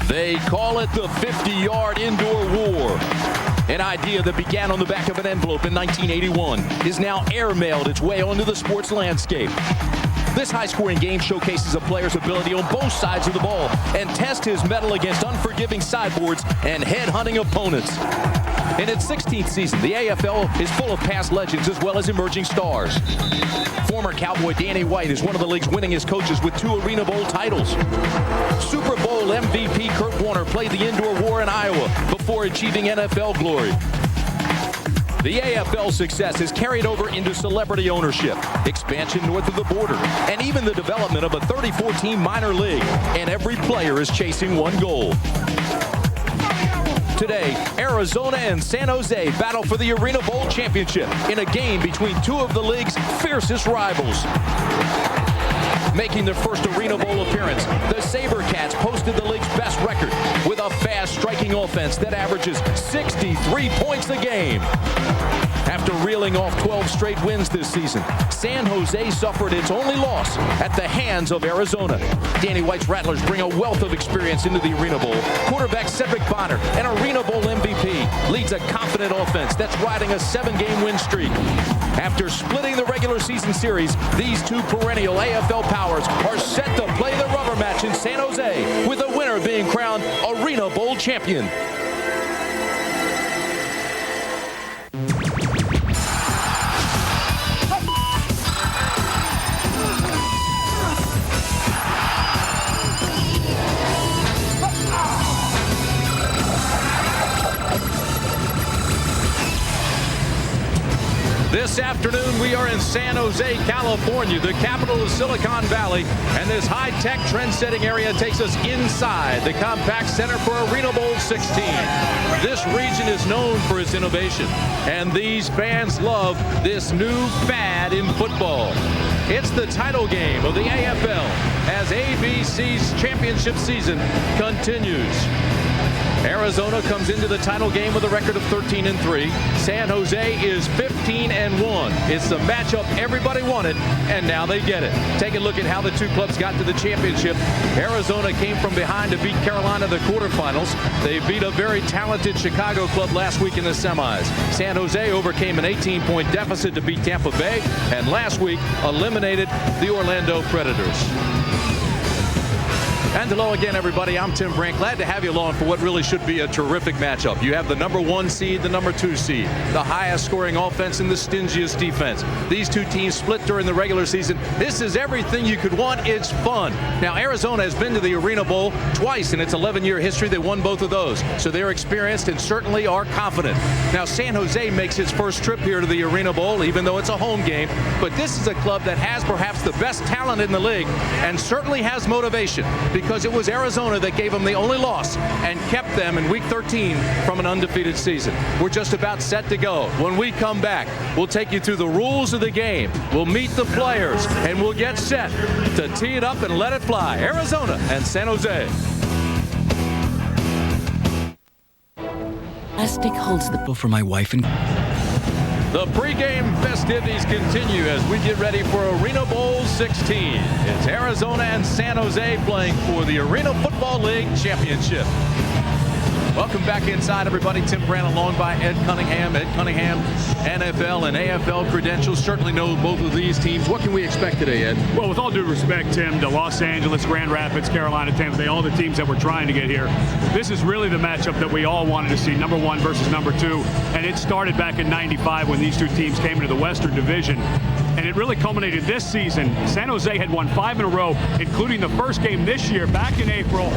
They call it the 50-yard indoor war. An idea that began on the back of an envelope in 1981 is now airmailed its way onto the sports landscape. This high-scoring game showcases a player's ability on both sides of the ball and tests his mettle against unforgiving sideboards and head-hunting opponents. In its 16th season, the AFL is full of past legends as well as emerging stars. Former Cowboy Danny White is one of the league's winningest coaches with 2 Arena Bowl titles. Super Bowl MVP Kurt Warner played the indoor war in Iowa before achieving NFL glory. The AFL's success is carried over into celebrity ownership, expansion north of the border, and even the development of a 34-team minor league, and every player is chasing one goal. Today, Arizona and San Jose battle for the Arena Bowl championship in a game between 2 of the league's fiercest rivals. Making their first Arena Bowl appearance, the SaberCats posted the league's best record with a fast striking offense that averages 63 points a game. After reeling off 12 straight wins this season, San Jose suffered its only loss at the hands of Arizona. Danny White's Rattlers bring a wealth of experience into the Arena Bowl. Quarterback Cedric Bonner, an Arena Bowl MVP, leads a confident offense that's riding a 7-game win streak. After splitting the regular season series, these 2 perennial AFL powers are set to play the rubber match in San Jose, with the winner being crowned Arena Bowl champion. This afternoon, we are in San Jose, California, the capital of Silicon Valley, and this high-tech, trend-setting area takes us inside the Compaq Center for Arena Bowl 16. This region is known for its innovation, and these fans love this new fad in football. It's the title game of the AFL as ABC's championship season continues. Arizona comes into the title game with a record of 13-3. San Jose is 15-1. It's the matchup everybody wanted, and now they get it. Take a look at how the 2 clubs got to the championship. Arizona came from behind to beat Carolina in the quarterfinals. They beat a very talented Chicago club last week in the semis. San Jose overcame an 18-point deficit to beat Tampa Bay, and last week eliminated the Orlando Predators. And hello again, everybody. I'm Tim Bryant. Glad to have you along for what really should be a terrific matchup. You have the number 1 seed, the number 2 seed, the highest scoring offense and the stingiest defense. These 2 teams split during the regular season. This is everything you could want. It's fun. Now, Arizona has been to the Arena Bowl twice in its 11-year history. They won both of those. So they're experienced and certainly are confident. Now, San Jose makes its first trip here to the Arena Bowl, even though it's a home game. But this is a club that has perhaps the best talent in the league and certainly has motivation, because it was Arizona that gave them the only loss and kept them in Week 13 from an undefeated season. We're just about set to go. When we come back, we'll take you through the rules of the game. We'll meet the players, and we'll get set to tee it up and let it fly. Arizona and San Jose. Plastic holds the bill for my wife and... The pregame festivities continue as we get ready for Arena Bowl 16. It's Arizona and San Jose playing for the Arena Football League Championship. Welcome back inside, everybody. Tim Bryant along by Ed Cunningham. Ed Cunningham, NFL and AFL credentials. Certainly know both of these teams. What can we expect today, Ed? Well, with all due respect, Tim, to Los Angeles, Grand Rapids, Carolina, Tampa Bay, all the teams that we're trying to get here, this is really the matchup that we all wanted to see, number 1 versus number 2. And it started back in '95 when these 2 teams came into the Western Division. And it really culminated this season. San Jose had won 5 in a row, including the first game this year, back in April.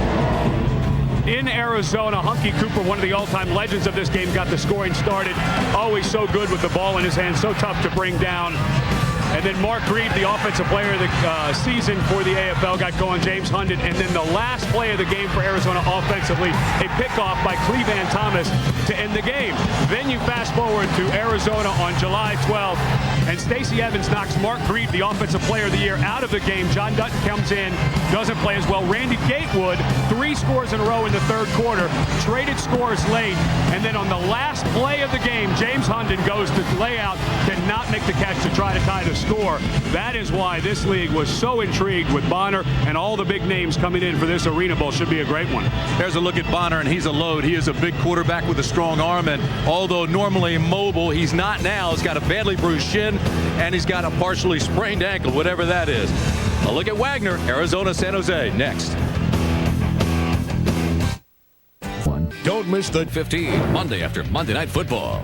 In Arizona, Hunky Cooper, one of the all-time legends of this game, got the scoring started. Always so good with the ball in his hand, so tough to bring down. And then Mark Reed, the offensive player of the season for the AFL, got going, James Hundon. And then the last play of the game for Arizona offensively, a pickoff by Cleveland Thomas to end the game. Then you fast forward to Arizona on July 12th. And Stacey Evans knocks Mark Grieve, the Offensive Player of the Year, out of the game. John Dutton comes in, doesn't play as well. Randy Gatewood, 3 scores in a row in the third quarter, traded scores late. And then on the last play of the game, James Hundon goes to lay out, cannot make the catch to try to tie the score. That is why this league was so intrigued with Bonner, and all the big names coming in for this Arena Bowl. Should be a great one. There's a look at Bonner, and he's a load. He is a big quarterback with a strong arm, and although normally mobile, he's not now. He's got a badly bruised shin, and he's got a partially sprained ankle, whatever that is. A look at Wagner, Arizona, San Jose, next. Don't miss the 15 Monday after Monday Night Football.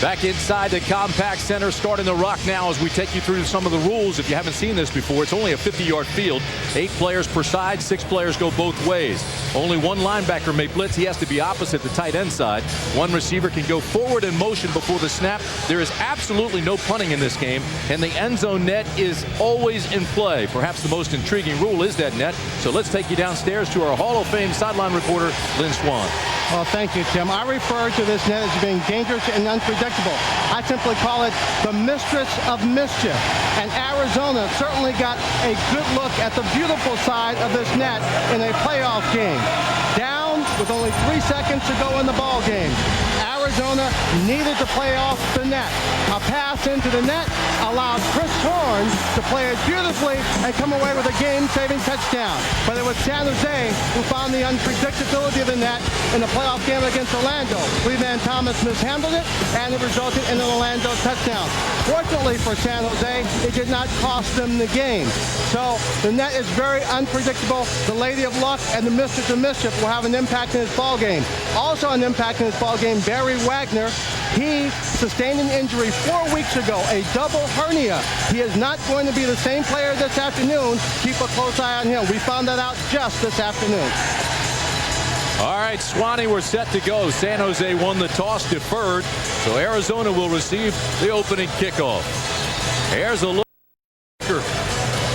Back inside the Compaq Center, starting the rock now as we take you through some of the rules. If you haven't seen this before, it's only a 50-yard field. 8 players per side, 6 players go both ways. Only one linebacker may blitz. He has to be opposite the tight end side. One receiver can go forward in motion before the snap. There is absolutely no punting in this game, and the end zone net is always in play. Perhaps the most intriguing rule is that net. So let's take you downstairs to our Hall of Fame sideline reporter, Lynn Swan. Well, thank you, Tim. I refer to this net as being dangerous and unpredictable. I simply call it the mistress of mischief. And Arizona certainly got a good look at the beautiful side of this net in a playoff game. Down with only 3 seconds to go in the ball game. Arizona needed to play off the net. A pass into the net allowed Chris Horn to play it beautifully and come away with a game-saving touchdown. But it was San Jose who found the unpredictability of the net in the playoff game against Orlando. Cleveland Thomas mishandled it, and it resulted in an Orlando touchdown. Fortunately for San Jose, it did not cost them the game. So the net is very unpredictable. The Lady of Luck and the Mistress of Mischief will have an impact in this ball game. Also an impact in this ball game, Barry Wagner. He sustained an injury 4 weeks ago, a double hernia. He is not going to be the same player this afternoon. Keep a close eye on him. We found that out just this afternoon. All right, Swanee, we're set to go. San Jose won the toss, deferred, so Arizona will receive the opening kickoff. Here's a look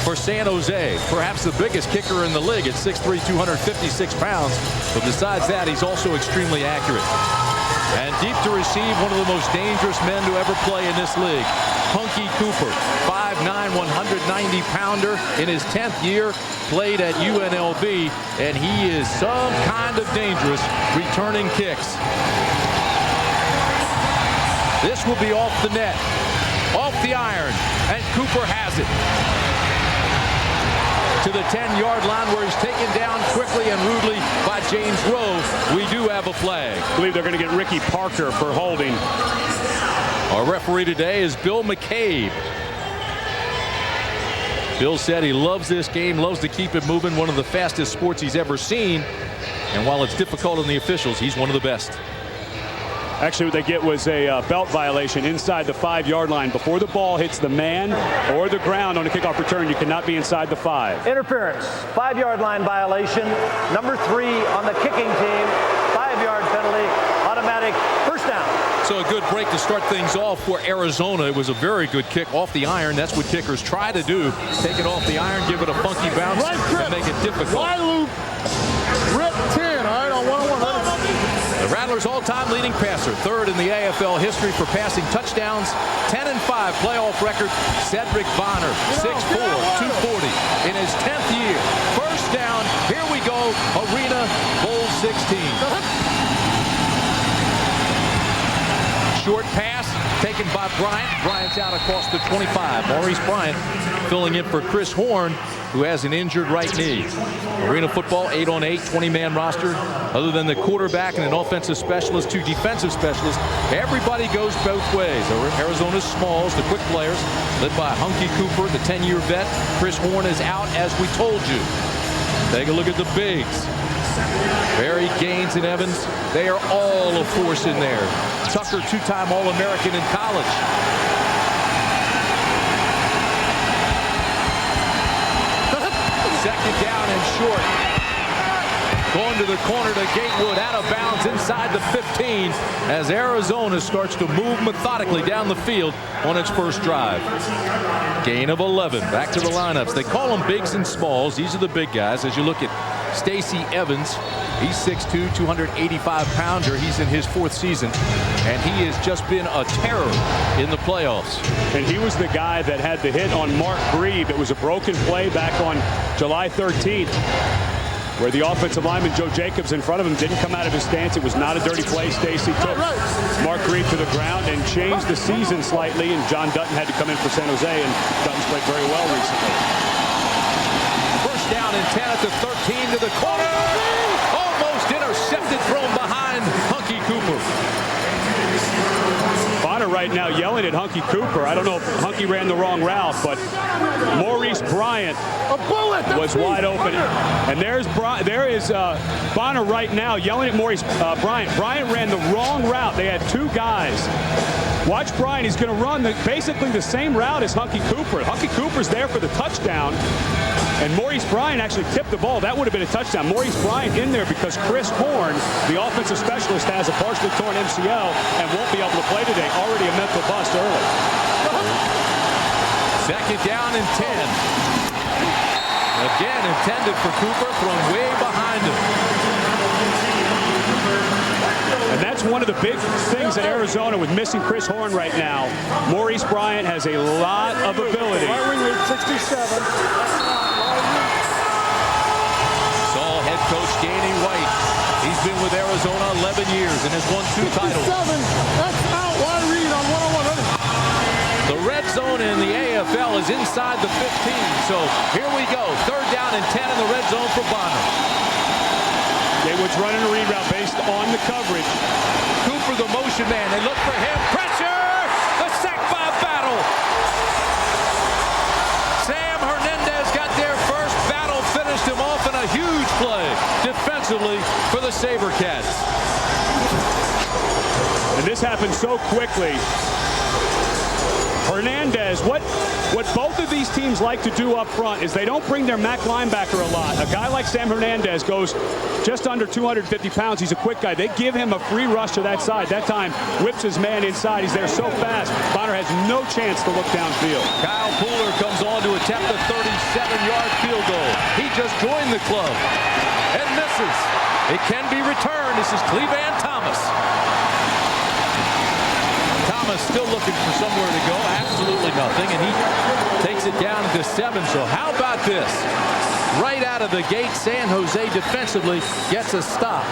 for San Jose, perhaps the biggest kicker in the league at 6'3", 256 pounds. But besides that, he's also extremely accurate. And deep to receive, one of the most dangerous men to ever play in this league, Hunky Cooper, 5'9", 190-pounder in his 10th year, played at UNLV, and he is some kind of dangerous returning kicks. This will be off the net, off the iron, and Cooper has it to the 10-yard line, where he's taken down quickly and rudely by James Rowe. We do have a flag. I believe they're going to get Ricky Parker for holding. Our referee today is Bill McCabe. Bill said he loves this game, loves to keep it moving, one of the fastest sports he's ever seen. And while it's difficult on the officials, he's one of the best. Actually, what they get was a belt violation inside the 5-yard line. Before the ball hits the man or the ground on a kickoff return, you cannot be inside the 5. Interference, 5-yard line violation. Number 3 on the kicking team. 5-yard penalty, automatic first down. So a good break to start things off for Arizona. It was a very good kick off the iron. That's what kickers try to do. Take it off the iron, give it a funky bounce, and make it difficult. Wide loop. Rip 10, all right, on 1-on-1. The Rattlers' all-time leading passer, 3rd in the AFL history for passing touchdowns, 10-5 playoff record, Cedric Bonner, 6'4", 240 in his 10th year. First down, here we go, Arena Bowl 16. Short pass taken by Bryant. Bryant's out across the 25. Maurice Bryant filling in for Chris Horn, who has an injured right knee. Arena football, 8-on-8, 20-man roster. Other than the quarterback and an offensive specialist, 2 defensive specialists, everybody goes both ways. Arizona's smalls, the quick players, led by Hunky Cooper, the 10-year vet. Chris Horn is out, as we told you. Take a look at the bigs. Barry, Gaines, and Evans, they are all a force in there. Tucker, 2-time All-American in college. Second down and short. Going thrown to the corner to Gatewood, out of bounds inside the 15 as Arizona starts to move methodically down the field on its first drive. Gain of 11. Back to the lineups. They call them bigs and smalls. These are the big guys. As you look at Stacey Evans, he's 6'2", 285-pounder. He's in his 4th season, and he has just been a terror in the playoffs. And he was the guy that had the hit on Mark Grieve. It was a broken play back on July 13th, where the offensive lineman Joe Jacobs in front of him didn't come out of his stance. It was not a dirty play. Stacey took Mark Grieve to the ground and changed the season slightly, and John Dutton had to come in for San Jose, and Dutton's played very well recently. First down and 10 at the 13 to the corner. Almost intercepted, thrown behind Hunky Cooper. Bonner right now yelling at Hunky Cooper. I don't know if Hunky ran the wrong route, but Maurice Bryant was wide open. And there is Bonner right now yelling at Maurice Bryant. Bryant ran the wrong route. They had 2 guys. Watch Bryant. He's going to run basically the same route as Hunky Cooper. Hunky Cooper's there for the touchdown. And Maurice Bryant actually tipped the ball. That would have been a touchdown. Maurice Bryant in there because Chris Horn, the offensive specialist, has a partially torn MCL and won't be able to play today. Already a mental bust early. Second down and 10. Again intended for Cooper, thrown way behind him. And that's one of the big things at Arizona with missing Chris Horn right now. Maurice Bryant has a lot of ability. 67. Head coach Danny White. He's been with Arizona 11 years and has won 2 titles. That's out. Wide read on 1-on-1. The red zone in the AFL is inside the 15. So here we go. Third down and 10 in the red zone for Bonner. Gatewood's running a read route based on the coverage. Cooper, the motion man. They look for him. Pressure! The sack by Battle. Sam Hernandez got there first. Battle finished him off in a huge play defensively for the SaberCats. And this happened so quickly. Hernandez, what both of these teams like to do up front is they don't bring their MAC linebacker a lot. A guy like Sam Hernandez goes just under 250 pounds. He's a quick guy. They give him a free rush to that side. That time, whips his man inside. He's there so fast. Bonner has no chance to look downfield. Kyle Pooler comes on to attempt a 37-yard field goal. He just joined the club and misses. It can be returned. This is Cleveland Thomas. Thomas still looking for somewhere to go. Absolutely nothing. And he takes it down to 7. So how about this? Right out of the gate, San Jose defensively gets a stop.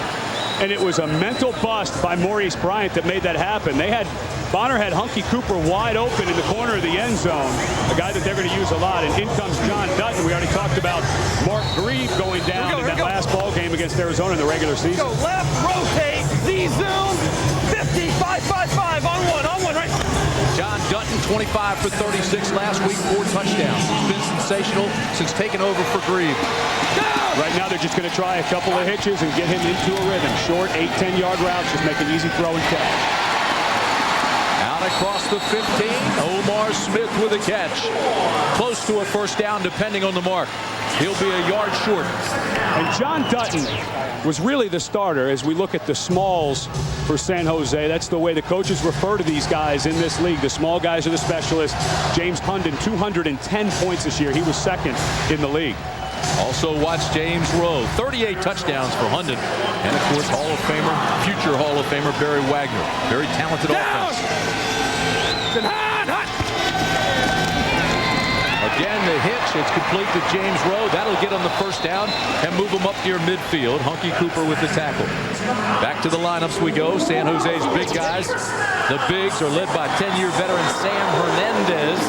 And it was a mental bust by Maurice Bryant that made that happen. Bonner had Hunky Cooper wide open in the corner of the end zone, a guy that they're going to use a lot. And in comes John Dutton. We already talked about Mark Grieve going down in that last ball game against Arizona in the regular season. Go left, rotate, Z-zoom, 50, 5, on one, right. John Dutton, 25 for 36 last week, 4 touchdowns. He's been sensational since taking over for Grieve. Right now, they're just going to try a couple of hitches and get him into a rhythm. Short 8-10-yard routes, just make an easy throw and catch. Out across the 15, Omar Smith with a catch. Close to a first down, depending on the mark. He'll be a yard short. And John Dutton was really the starter as we look at the smalls for San Jose. That's the way the coaches refer to these guys in this league. The small guys are the specialists. James Hundon, 210 points this year. He was second in the league. Also watch James Rowe, 38 touchdowns for Hundon. And of course, Hall of Famer, future Hall of Famer Barry Wagner. Very talented offense. Again, the hitch, it's complete to James Rowe. That'll get on the first down and move him up near midfield. Hunky Cooper with the tackle. Back to the lineups we go. San Jose's big guys. The bigs are led by 10-year veteran Sam Hernandez.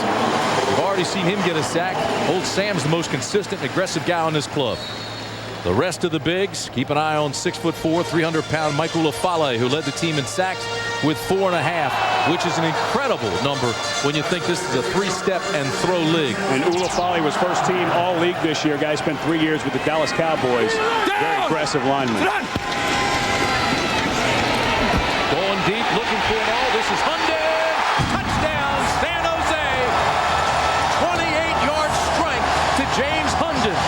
We've already seen him get a sack. Old Sam's the most consistent and aggressive guy on this club. The rest of the bigs, keep an eye on 6'4", 300-pound Mike Ulafale, who led the team in sacks with 4.5, which is an incredible number when you think this is a 3-step and throw league. And Ulafale was first team all-league this year. Guy spent 3 years with the Dallas Cowboys. Very aggressive lineman. Going deep, looking for it all. This is Hundon. Touchdown, San Jose. 28-yard strike to James Hundon.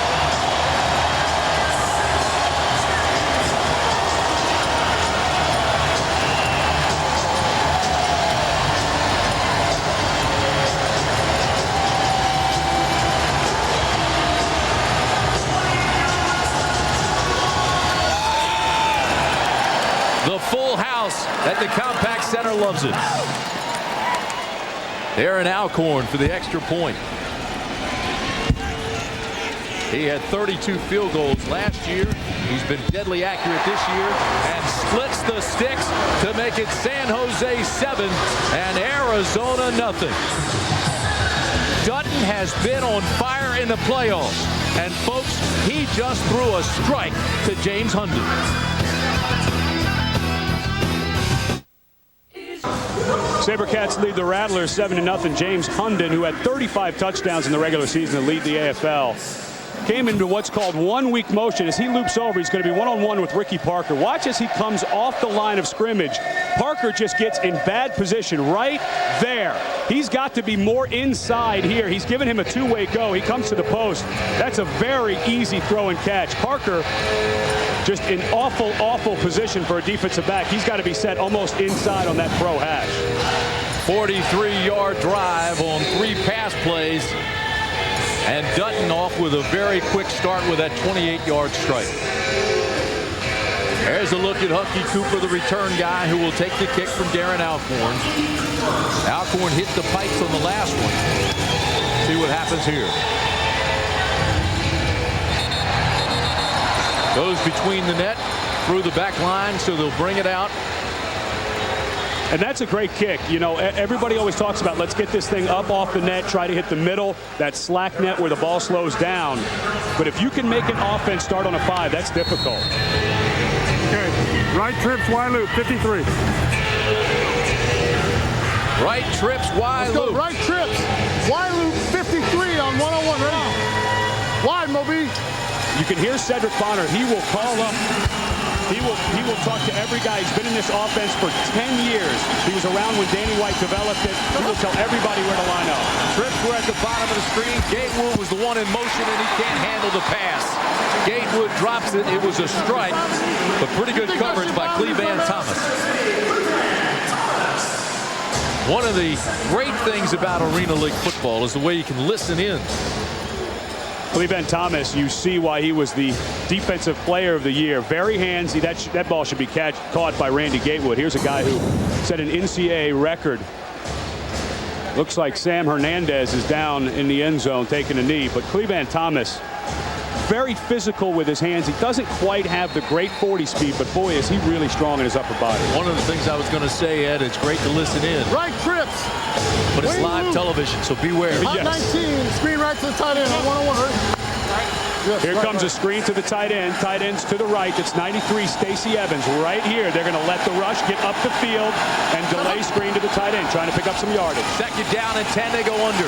and the Compaq Center loves it. Aaron Alcorn for the extra point. He had 32 field goals last year. He's been deadly accurate this year and splits the sticks to make it San Jose 7 and Arizona nothing. Dutton has been on fire in the playoffs. And folks, he just threw a strike to James Hundon. SaberCats lead the Rattlers 7-0. James Hundon, who had 35 touchdowns in the regular season to lead the AFL, came into what's called one-week motion. As he loops over, he's going to be one-on-one with Ricky Parker. Watch as he comes off the line of scrimmage. Parker just gets in bad position right there. He's got to be more inside here. He's given him a two-way go. He comes to the post. That's a very easy throw and catch. Parker just in awful, awful position for a defensive back. He's got to be set almost inside on that pro hash. 43-yard drive on 3 pass plays. And Dutton off with a very quick start with that 28-yard strike. There's a look at Hunky Cooper, the return guy, who will take the kick from Darren Alcorn. Alcorn hit the pipes on the last one. See what happens here. Goes between the net, through the back line, so they'll bring it out. And that's a great kick. You know, everybody always talks about let's get this thing up off the net, try to hit the middle, that slack net where the ball slows down. But if you can make an offense start on a 5, that's difficult. Okay, right trips, Y loop, 53. Right trips, Y Let's go, loop. right trips, Y loop, 53 on 101. Ready? Wide, Moby. You can hear Cedric Bonner. He will call up. He will talk to every guy. He's been in this offense for 10 years. He was around when Danny White developed it. He will tell everybody where to line up. Trips were at the bottom of the screen. Gatewood was the one in motion, and he can't handle the pass. Gatewood drops it. It was a strike, but pretty good coverage by Cleveland Thomas. One of the great things about Arena League football is the way you can listen in. Cleveland Thomas, you see why he was the defensive player of the year. Very handsy. That ball should be caught by Randy Gatewood. Here's a guy who set an NCAA record. Looks like Sam Hernandez is down in the end zone taking a knee, but Cleveland Thomas, very physical with his hands. He doesn't quite have the great 40 speed, but boy, is he really strong in his upper body. One of the things I was going to say, Ed, it's great to listen in. Right trips. But it's live television, so beware. Hot 19, screen right to the tight end on 101. Yes, Here comes a screen to the tight end. Tight end's to the right. It's 93, Stacey Evans. Right here, they're going to let the rush get up the field and delay screen to the tight end, trying to pick up some yardage. Second down and 10, they go under.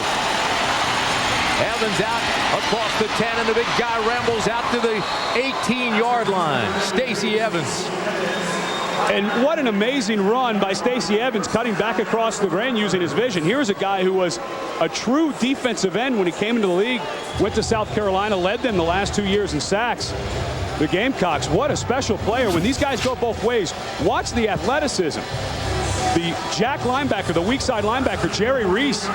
Evans out across the 10, and the big guy rambles out to the 18-yard line. Stacey Evans. And what an amazing run by Stacey Evans, cutting back across the grain using his vision. Here's a guy who was a true defensive end when he came into the league, went to South Carolina, led them the last 2 years in sacks. The Gamecocks, what a special player. When these guys go both ways, watch the athleticism. The jack linebacker, the weak side linebacker, Jerry Reese,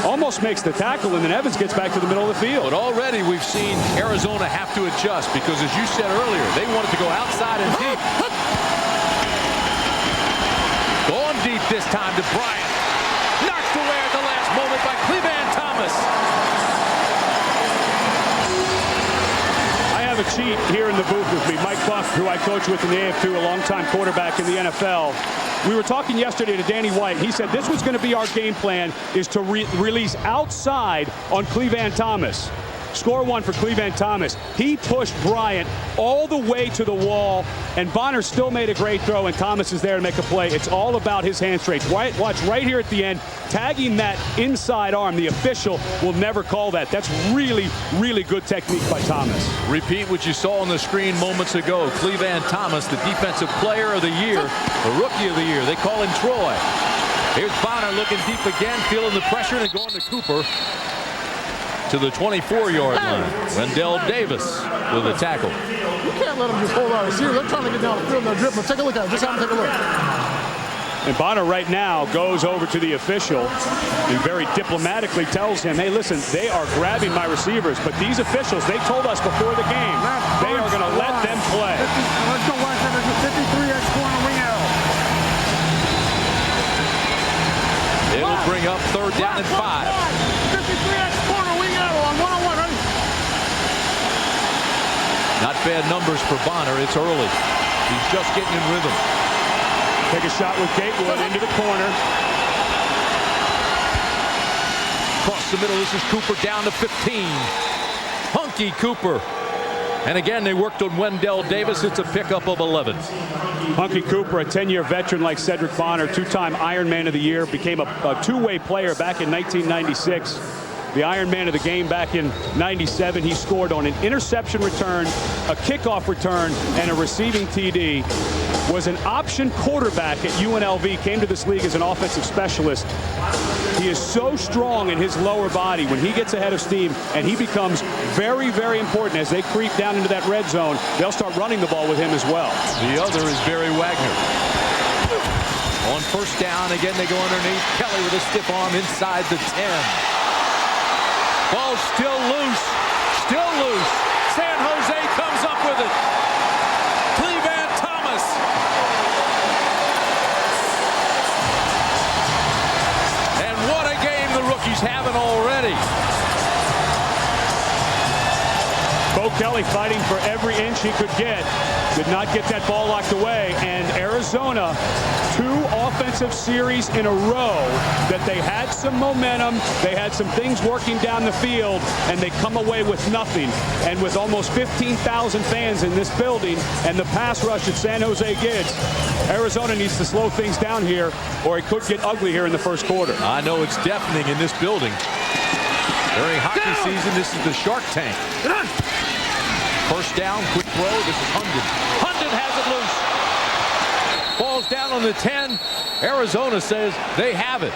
almost makes the tackle, and then Evans gets back to the middle of the field. But already we've seen Arizona have to adjust because, as you said earlier, they wanted to go outside and deep. Going deep this time to Bryant. Knocked away at the last moment by Cleveland Thomas. I have a cheat here in the booth with me. Mike Buck, who I coach with in the AF2, a longtime quarterback in the NFL. We were talking yesterday to Danny White. He said this was going to be our game plan, is to release outside on Cleveland Thomas. Score one for Cleveland Thomas. He pushed Bryant all the way to the wall, and Bonner still made a great throw, and Thomas is there to make a play. It's all about his hand strength. Watch right here at the end, tagging that inside arm. The official will never call that. That's really, really good technique by Thomas. Repeat what you saw on the screen moments ago. Cleveland Thomas, the defensive player of the year, the rookie of the year. They call him Troy. Here's Bonner looking deep again, feeling the pressure, and going to Cooper to the 24-yard line. Wendell Davis with a tackle. You can't let them just hold our receiver. They're trying to get down the field and they're dribbling. Take a look at it. Just have them take a look. And Bonner right now goes over to the official and very diplomatically tells him, hey, listen, they are grabbing my receivers, but these officials, they told us before the game, they are going to let them play. Let's go, 53X corner wing L. down at 5. 53X corner, wing out on 101, ready? Not bad numbers for Bonner. It's early. He's just getting in rhythm. Take a shot with Gatewood into the corner. Across the middle, this is Cooper down to 15. Hunky Cooper. And again, they worked on Wendell Davis. It's a pickup of 11. Hunky Cooper, a 10-year veteran like Cedric Bonner, two-time Ironman of the Year, became a two-way player back in 1996. The Ironman of the game back in 97. He scored on an interception return, a kickoff return, and a receiving TD. Was an option quarterback at UNLV, came to this league as an offensive specialist. He is so strong in his lower body when he gets ahead of steam, and he becomes very, very important as they creep down into that red zone. They'll start running the ball with him as well. The other is Barry Wagner. On first down, again, they go underneath. Kelly with a stiff arm inside the 10. Ball still loose. Still loose. San Jose comes up with it. Cleveland Thomas. And what a game the rookie's having already. Bo Kelly fighting for every inch he could get. Did not get that ball locked away. And Arizona, 2 offensive series in a row that they had some momentum. They had some things working down the field, and they come away with nothing. And with almost 15,000 fans in this building and the pass rush that San Jose gets, Arizona needs to slow things down here, or it could get ugly here in the first quarter. I know it's deafening in this building. During hockey season, this is the Shark Tank. First down, quick throw. This is Hundon. Hundon has it loose. Ball's down on the 10. Arizona says they have it,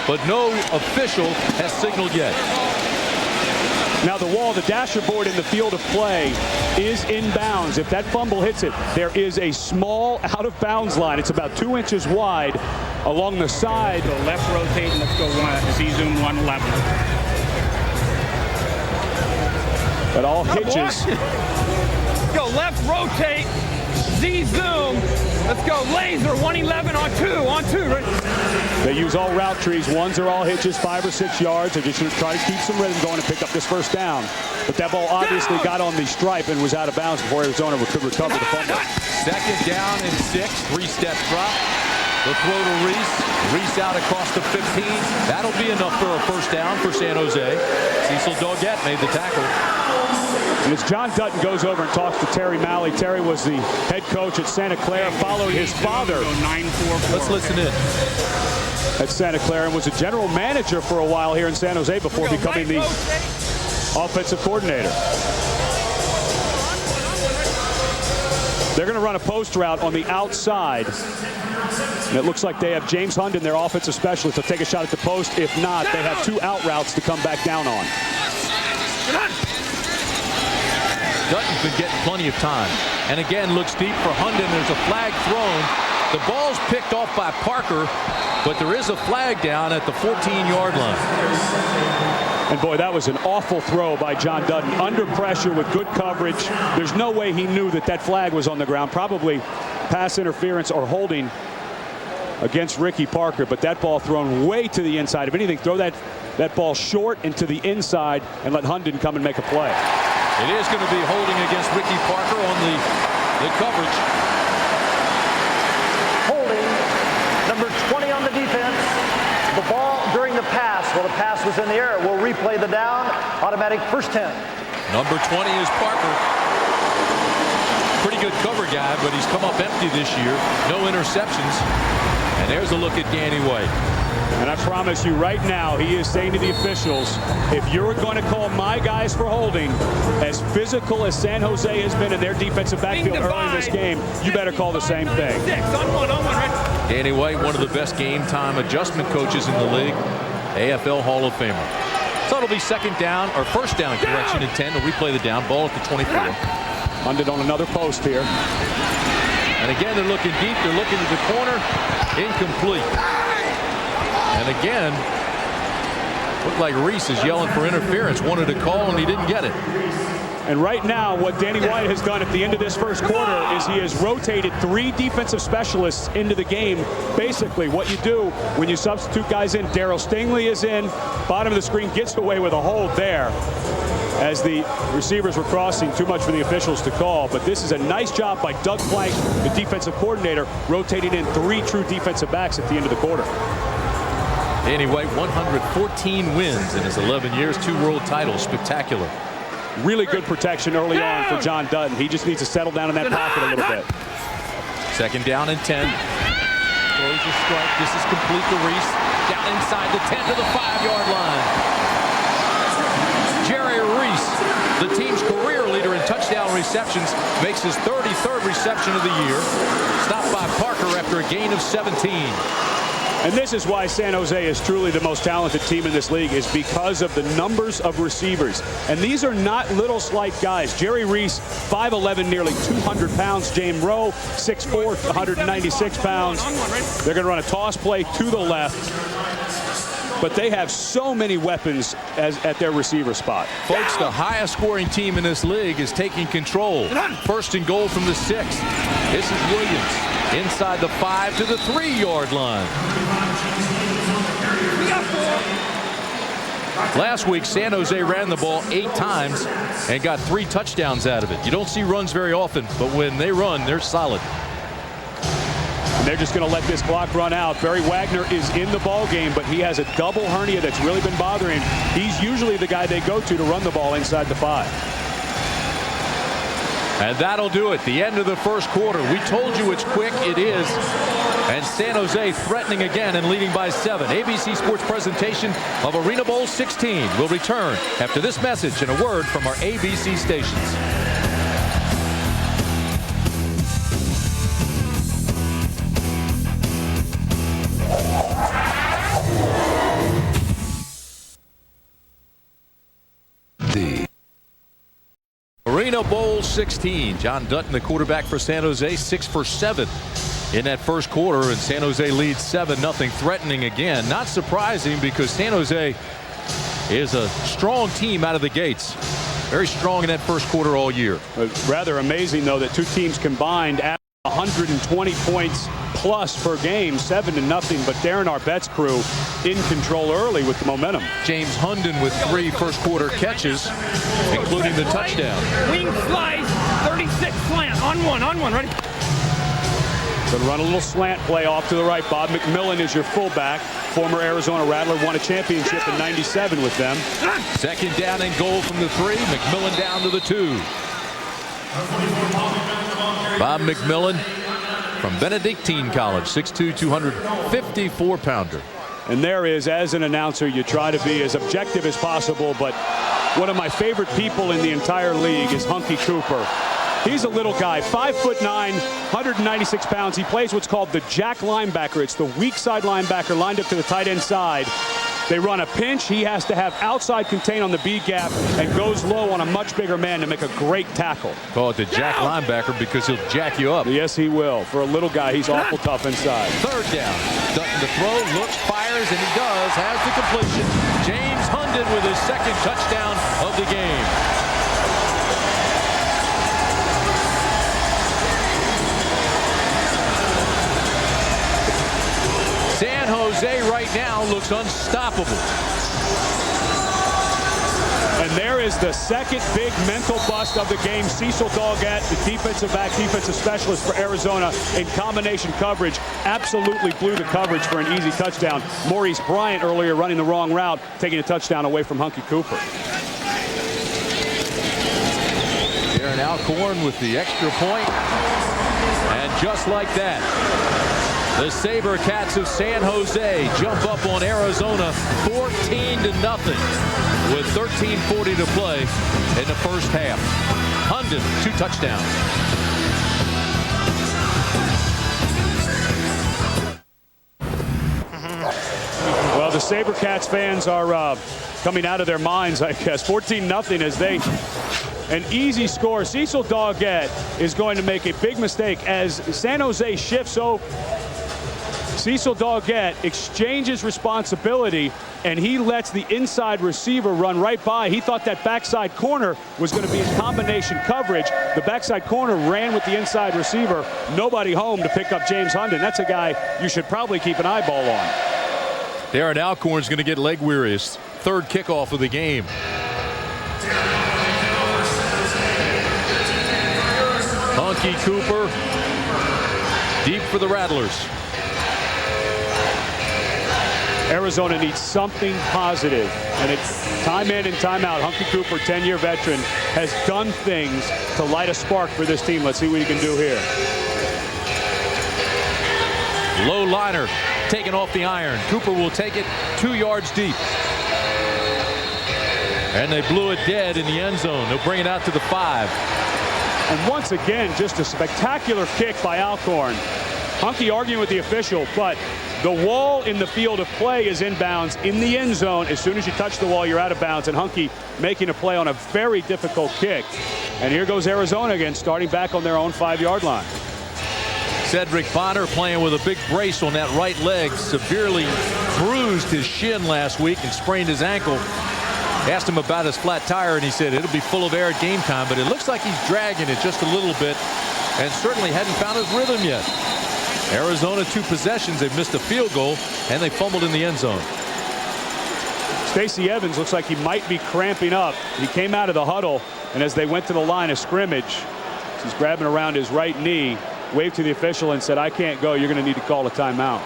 but no official has signaled yet. Now the wall, the dasher board in the field of play is in bounds. If that fumble hits it, there is a small out of bounds line. It's about 2 inches wide along the side. Go left rotate and let's go Z-zoom 111. But all hitches. Go left rotate, Z-zoom. Let's go laser 111 on 2. Right? They use all route trees. Ones are all hitches, 5 or 6 yards. They're just going to try to keep some rhythm going and pick up this first down. But that ball obviously got on the stripe and was out of bounds before Arizona could recover the fumble. Second down and 6. 3-step drop. The throw to Reese. Reese out across the 15. That'll be enough for a first down for San Jose. Cecil Doggett made the tackle. And as John Dutton goes over and talks to Terry Malley, Terry was the head coach at Santa Clara, followed his father. Let's listen in. At Santa Clara and was a general manager for a while here in San Jose before becoming the offensive coordinator. They're going to run a post route on the outside. And it looks like they have James Hundon, their offensive specialist. They'll take a shot at the post. If not, they have 2 out routes to come back down on. Dutton's been getting plenty of time. And again, looks deep for Hundon. There's a flag thrown. The ball's picked off by Parker, but there is a flag down at the 14-yard line. And boy, that was an awful throw by John Dutton. Under pressure with good coverage. There's no way he knew that that flag was on the ground. Probably pass interference or holding against Ricky Parker, but that ball thrown way to the inside. If anything, throw that ball short and to the inside and let Hundon come and make a play. It is going to be holding against Ricky Parker on the coverage. Holding, number 20 on the defense. The ball during the pass. Well, the pass was in the air. We'll replay the down. Automatic first 10. Number 20 is Parker. Pretty good cover guy, but he's come up empty this year. No interceptions. And there's a look at Danny White. And I promise you right now, he is saying to the officials, if you're going to call my guys for holding, as physical as San Jose has been in their defensive backfield early in this game, you better call the same thing. 6 on 1, right? Danny White, one of the best game time adjustment coaches in the league. AFL Hall of Famer. So it'll be second down, or first down, correction, and 10 to replay the down. Ball at the 24. Hundon on another post here. And again, they're looking deep. They're looking to the corner. Incomplete. And again, looked like Reese is yelling for interference. Wanted a call, and he didn't get it. And right now, what Danny White has done at the end of this first quarter is he has rotated 3 defensive specialists into the game. Basically, what you do when you substitute guys in, Darryl Stingley is in, bottom of the screen, gets away with a hold there as the receivers were crossing, too much for the officials to call. But this is a nice job by Doug Plank, the defensive coordinator, rotating in 3 true defensive backs at the end of the quarter. Anyway, 114 wins in his 11 years, 2 world titles. Spectacular. Really good protection early on for John Dutton. He just needs to settle down in that pocket a little bit. Second down and 10. Throws a strike. This is complete to Reese. Down inside the 10 to the 5-yard line. Jerry Reese, the team's career leader in touchdown receptions, makes his 33rd reception of the year. Stopped by Parker after a gain of 17. And this is why San Jose is truly the most talented team in this league, is because of the numbers of receivers. And these are not little slight guys. Jerry Reese, 5'11", nearly 200 pounds. James Rowe, 6'4", 196 pounds. They're going to run a toss play to the left. But they have so many weapons at their receiver spot. Folks, the highest scoring team in this league is taking control. First and goal from the 6. This is Williams inside the 5 to the 3-yard line. Last week, San Jose ran the ball 8 times and got 3 touchdowns out of it. You don't see runs very often, but when they run, they're solid. And they're just going to let this clock run out. Barry Wagner is in the ball game, but he has a double hernia that's really been bothering him. He's usually the guy they go to run the ball inside the 5. And that'll do it. The end of the first quarter. We told you it's quick. It is. And San Jose threatening again and leading by 7. ABC Sports presentation of ArenaBowl 16 will return after this message and a word from our ABC stations. ArenaBowl 16. John Dutton, the quarterback for San Jose, 6 for 7 in that first quarter, and San Jose leads 7-0, threatening again. Not surprising, because San Jose is a strong team out of the gates. Very strong in that first quarter all year. Rather amazing, though, that 2 teams combined average 120 points plus per game, 7-0. But Darren Arbett's crew in control early with the momentum. James Hundon with 3 first quarter catches, including the touchdown. Wing slice, 36 slant, on one, ready? So run a little slant play off to the right. Bob McMillen is your fullback. Former Arizona Rattler, won a championship in '97 with them. Second down and goal from the 3. McMillen down to the 2. Bob McMillen from Benedictine College, 6'2", 254-pounder. And there is, as an announcer, you try to be as objective as possible, but one of my favorite people in the entire league is Hunky Cooper. He's a little guy, 5'9", 196 pounds. He plays what's called the jack linebacker. It's the weak side linebacker lined up to the tight end side. They run a pinch. He has to have outside contain on the B gap and goes low on a much bigger man to make a great tackle. Call it the jack linebacker because he'll jack you up. Yes, he will. For a little guy, he's awful tough inside. Third down. Dutton to throw, looks, fires, and he does. Has the completion. James Hundon with his 2nd touchdown of the game. San Jose right now looks unstoppable. And there is the 2nd big mental bust of the game. Cecil Doggett, the defensive back, defensive specialist for Arizona, in combination coverage, absolutely blew the coverage for an easy touchdown. Maurice Bryant earlier running the wrong route, taking a touchdown away from Hunky Cooper. Aaron Alcorn with the extra point. And just like that, the SaberCats of San Jose jump up on Arizona 14-0 with 13:40 to play in the first half. Hundon, 2 touchdowns. Well, the SaberCats fans are coming out of their minds, I guess. 14-0 as they... An easy score. Cecil Doggett is going to make a big mistake as San Jose shifts over. Cecil Doggett exchanges responsibility, and he lets the inside receiver run right by. He thought that backside corner was going to be in combination coverage. The backside corner ran with the inside receiver. Nobody home to pick up James Hundon. That's a guy you should probably keep an eyeball on. Darren Alcorn's going to get leg weary. His third kickoff of the game. Hunky Cooper deep for the Rattlers. Arizona needs something positive, and it's time in and time out. Hunky Cooper, 10-year veteran, has done things to light a spark for this team. Let's see what he can do here. Low liner taken off the iron. Cooper will take it 2 yards deep. And they blew it dead in the end zone. They'll bring it out to the 5. And once again, just a spectacular kick by Alcorn. Hunky arguing with the official, but the wall in the field of play is inbounds in the end zone. As soon as you touch the wall, you're out of bounds. And Hunky making a play on a very difficult kick. And here goes Arizona again, starting back on their own 5-yard line. Cedric Bonner playing with a big brace on that right leg. Severely bruised his shin last week and sprained his ankle. Asked him about his flat tire, and he said it'll be full of air at game time, but it looks like he's dragging it just a little bit and certainly hadn't found his rhythm yet. Arizona 2 possessions. They've missed a field goal, and they fumbled in the end zone. Stacey Evans looks like he might be cramping up. He came out of the huddle, and as they went to the line of scrimmage, he's grabbing around his right knee, waved to the official and said, "I can't go. You're going to need to call a timeout."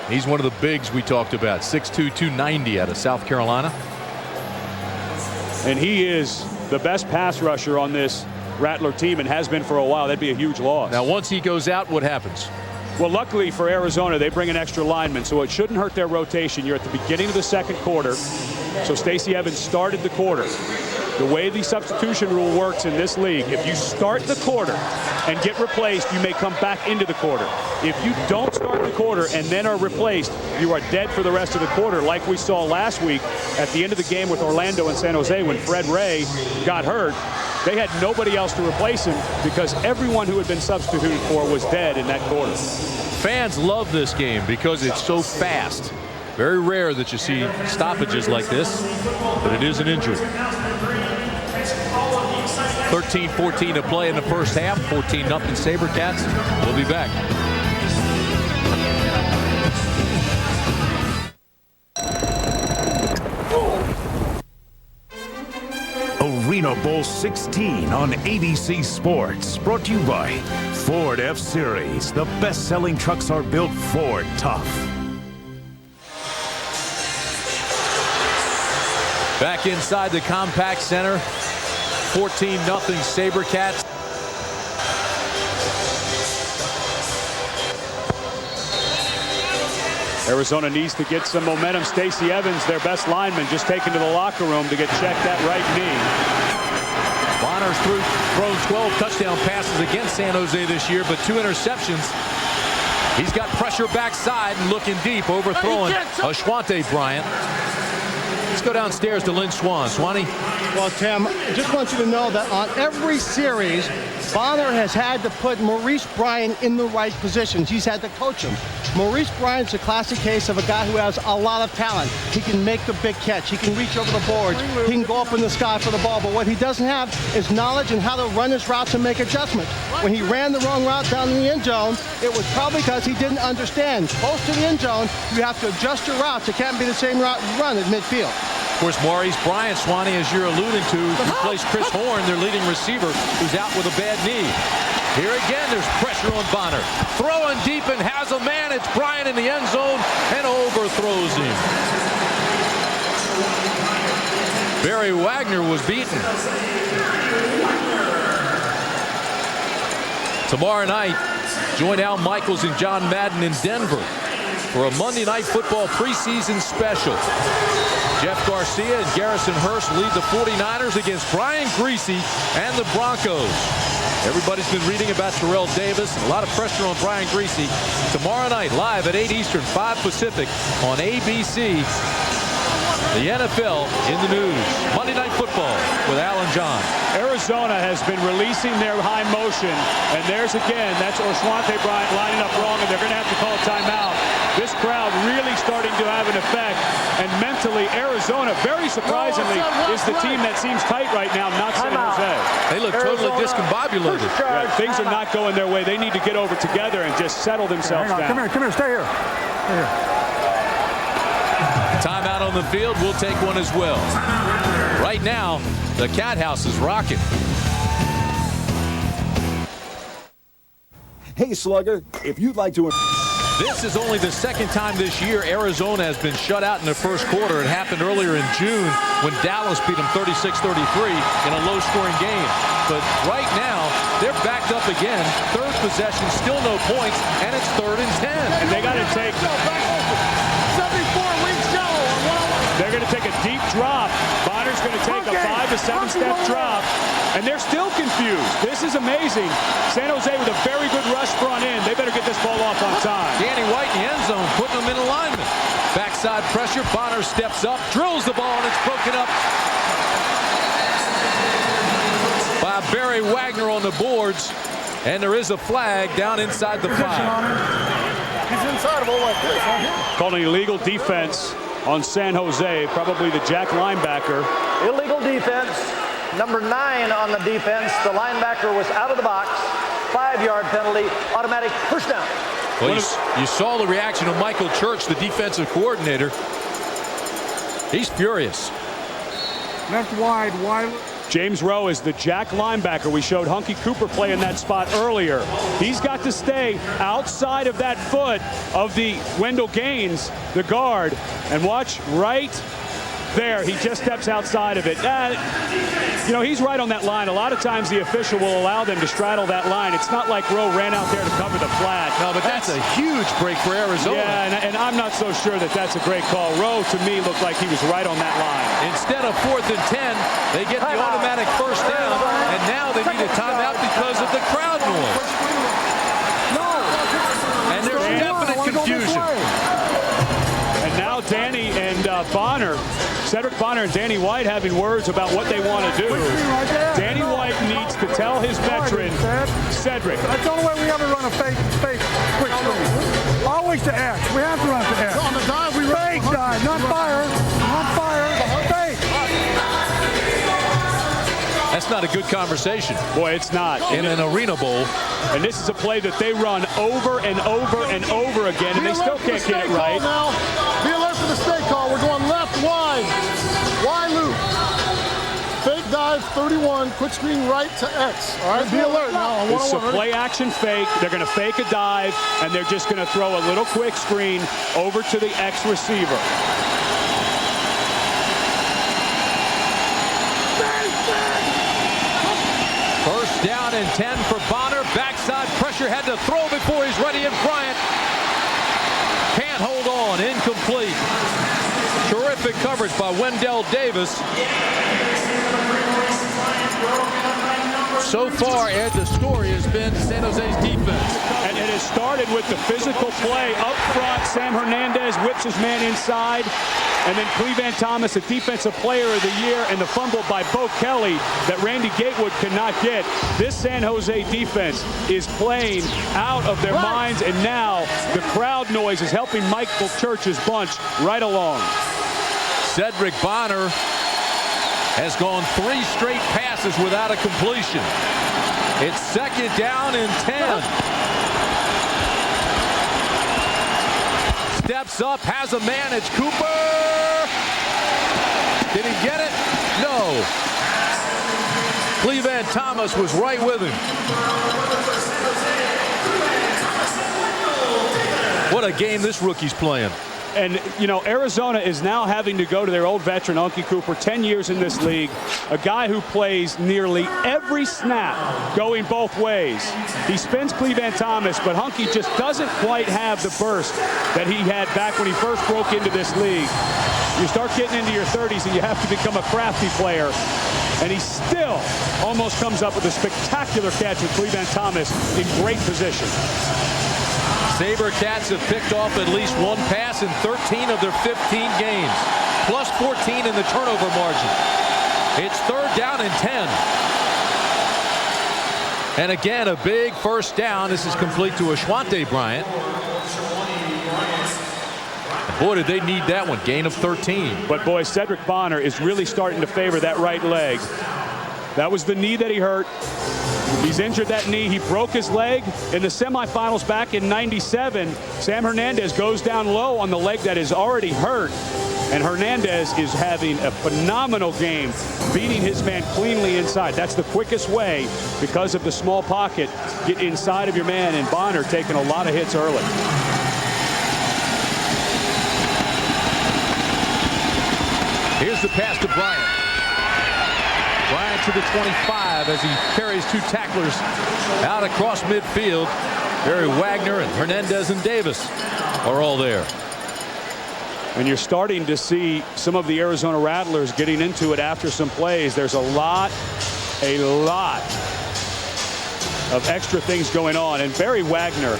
He's one of the bigs we talked about, 6'2", 290 out of South Carolina. And he is the best pass rusher on this Rattler team and has been for a while. That'd be a huge loss. Now, once he goes out, what happens? Well, luckily for Arizona, they bring an extra lineman, so it shouldn't hurt their rotation. You're at the beginning of the second quarter, so Stacey Evans started the quarter. The way the substitution rule works in this league, if you start the quarter and get replaced, you may come back into the quarter. If you don't start the quarter and then are replaced, you are dead for the rest of the quarter, like we saw last week at the end of the game with Orlando and San Jose when Fred Ray got hurt. They had nobody else to replace him because everyone who had been substituted for was dead in that quarter. Fans love this game because it's so fast. Very rare that you see stoppages like this, but it is an injury. 13-14 to play in the first half. 14-0 SaberCats. We'll be back. ArenaBowl 16 on ABC Sports. Brought to you by Ford F-Series. The best-selling trucks are built Ford tough. Back inside the Compaq Center. 14-0 SaberCats. Arizona needs to get some momentum. Stacey Evans, their best lineman, just taken to the locker room to get checked that right knee. Bonner's thrown 12 touchdown passes against San Jose this year, but 2 interceptions. He's got pressure backside and looking deep, overthrowing Ashwante Bryant. Let's go downstairs to Lynn Swan. Swanee. Well, Tim, I just want you to know that on every series, Bonner has had to put Maurice Bryant in the right positions. He's had to coach him. Maurice Bryant's a classic case of a guy who has a lot of talent. He can make the big catch. He can reach over the boards. He can go up in the sky for the ball. But what he doesn't have is knowledge and how to run his routes and make adjustments. When he ran the wrong route down in the end zone, it was probably because he didn't understand. Close to the end zone, you have to adjust your routes. It can't be the same route you run at midfield. Of course, Maurice Bryant, Swanee, as you're alluding to, replaced Chris Horn, their leading receiver, who's out with a bad knee. Here again, there's pressure on Bonner. Throwing deep and has a man. It's Bryant in the end zone and overthrows him. Barry Wagner was beaten. Tomorrow night, join Al Michaels and John Madden in Denver for a Monday Night Football preseason special. Jeff Garcia and Garrison Hurst lead the 49ers against Brian Greasy and the Broncos. Everybody's been reading about Terrell Davis. A lot of pressure on Brian Greasy. Tomorrow night, live at 8 Eastern, 5 Pacific on ABC. The NFL in the news. Monday Night Football with Al and John. Arizona has been releasing their high motion, and there's again, that's Orshwante Bryant lining up wrong, and they're going to have to call a timeout. This crowd really starting to have an effect, and mentally, Arizona, very surprisingly, is the team that seems tight right now, not San Jose. They look totally discombobulated. Yeah, things are not going their way. They need to get over together and just settle themselves down. Come here, stay here. Timeout on the field. We'll take one as well. Right now, the Cat House is rocking. Hey, Slugger, if you'd like to... This is only the second time this year Arizona has been shut out in the first quarter. It happened earlier in June when Dallas beat them 36-33 in a low-scoring game. But right now, they're backed up again. Third possession, still no points, and it's 3rd and 10. And they got to take... 74 leads shallow on 101. They're going to take a deep drop. Bonner's going to take a 5 to 7 step drop. And they're still confused. This is amazing. San Jose with a very good rush front end. They better get this ball off on time. Danny White in the end zone, putting them in alignment. Backside pressure. Bonner steps up, drills the ball, and it's broken up by Barry Wagner on the boards. And there is a flag down inside the 5. He's inside of all like this, right here. Called an illegal defense on San Jose, probably the jack linebacker. Illegal defense. Number 9 on the defense. The linebacker was out of the box. 5-yard penalty. Automatic first down. Well, you saw the reaction of Michael Church, the defensive coordinator. He's furious. Left wide. James Rowe is the jack linebacker. We showed Hunky Cooper play in that spot earlier. He's got to stay outside of that foot of the Wendell Gaines, the guard. And watch right there. He just steps outside of it. You know, he's right on that line. A lot of times the official will allow them to straddle that line. It's not like Rowe ran out there to cover the flat. No, but that's a huge break for Arizona. Yeah, and I'm not so sure that that's a great call. Rowe, to me, looked like he was right on that line. Instead of 4th and 10, they get the automatic first down, and now they need a timeout because of the crowd noise. And there's definite confusion. And now Danny and Cedric Bonner and Danny White having words about what they want to do. Danny White needs to tell his veteran, Cedric. That's the only way we ever run a fake quick screen. Always to X. We have to run to X. On the dive, we fake dive, not fire. Fake. That's not a good conversation. Boy, it's not. In an Arena Bowl. And this is a play that they run over and over and over again, and they still can't get it right. Now. Be alert for the stay call. We're going left wide. Wide loop. Fake dive 31. Quick screen right to X. All right, be alert now. On It's a play action fake. They're going to fake a dive, and they're just going to throw a little quick screen over to the X receiver. First down and 10 for Bonner. Backside pressure, had to throw before he's ready, and Bryant can't hold on. Incomplete. Terrific coverage by Wendell Davis. So far, Ed, the story has been San Jose's defense. And it has started with the physical play up front. Sam Hernandez whips his man inside. And then Cleveland Thomas, a defensive player of the year, and the fumble by Bo Kelly that Randy Gatewood cannot get. This San Jose defense is playing out of their minds, and now the crowd noise is helping Michael Church's bunch right along. Cedric Bonner has gone 3 straight passes without a completion. It's 2nd down and 10. Steps up, has a man, it's Cooper. Did he get it? No. Cleveland Thomas was right with him. What a game this rookie's playing. And, you know, Arizona is now having to go to their old veteran, Hunky Cooper, 10 years in this league, a guy who plays nearly every snap going both ways. He spins Cleveland Thomas, but Hunky just doesn't quite have the burst that he had back when he first broke into this league. You start getting into your 30s and you have to become a crafty player. And he still almost comes up with a spectacular catch with Cleveland Thomas in great position. SaberCats have picked off at least 1 pass in 13 of their 15 games. plus 14 in the turnover margin. It's 3rd down and 10. And again, a big first down. This is complete to Ashwante Bryant. Boy, did they need that one. Gain of 13. But boy, Cedric Bonner is really starting to favor that right leg. That was the knee that he hurt. He's injured that knee. He broke his leg in the semifinals back in '97. Sam Hernandez goes down low on the leg that is already hurt. And Hernandez is having a phenomenal game, beating his man cleanly inside. That's the quickest way, because of the small pocket, get inside of your man. And Bonner taking a lot of hits early. Here's the pass to Bryant. Bryant to the 25 as he carries 2 tacklers out across midfield. Barry Wagner and Hernandez and Davis are all there. And you're starting to see some of the Arizona Rattlers getting into it after some plays. There's a lot of extra things going on. And Barry Wagner,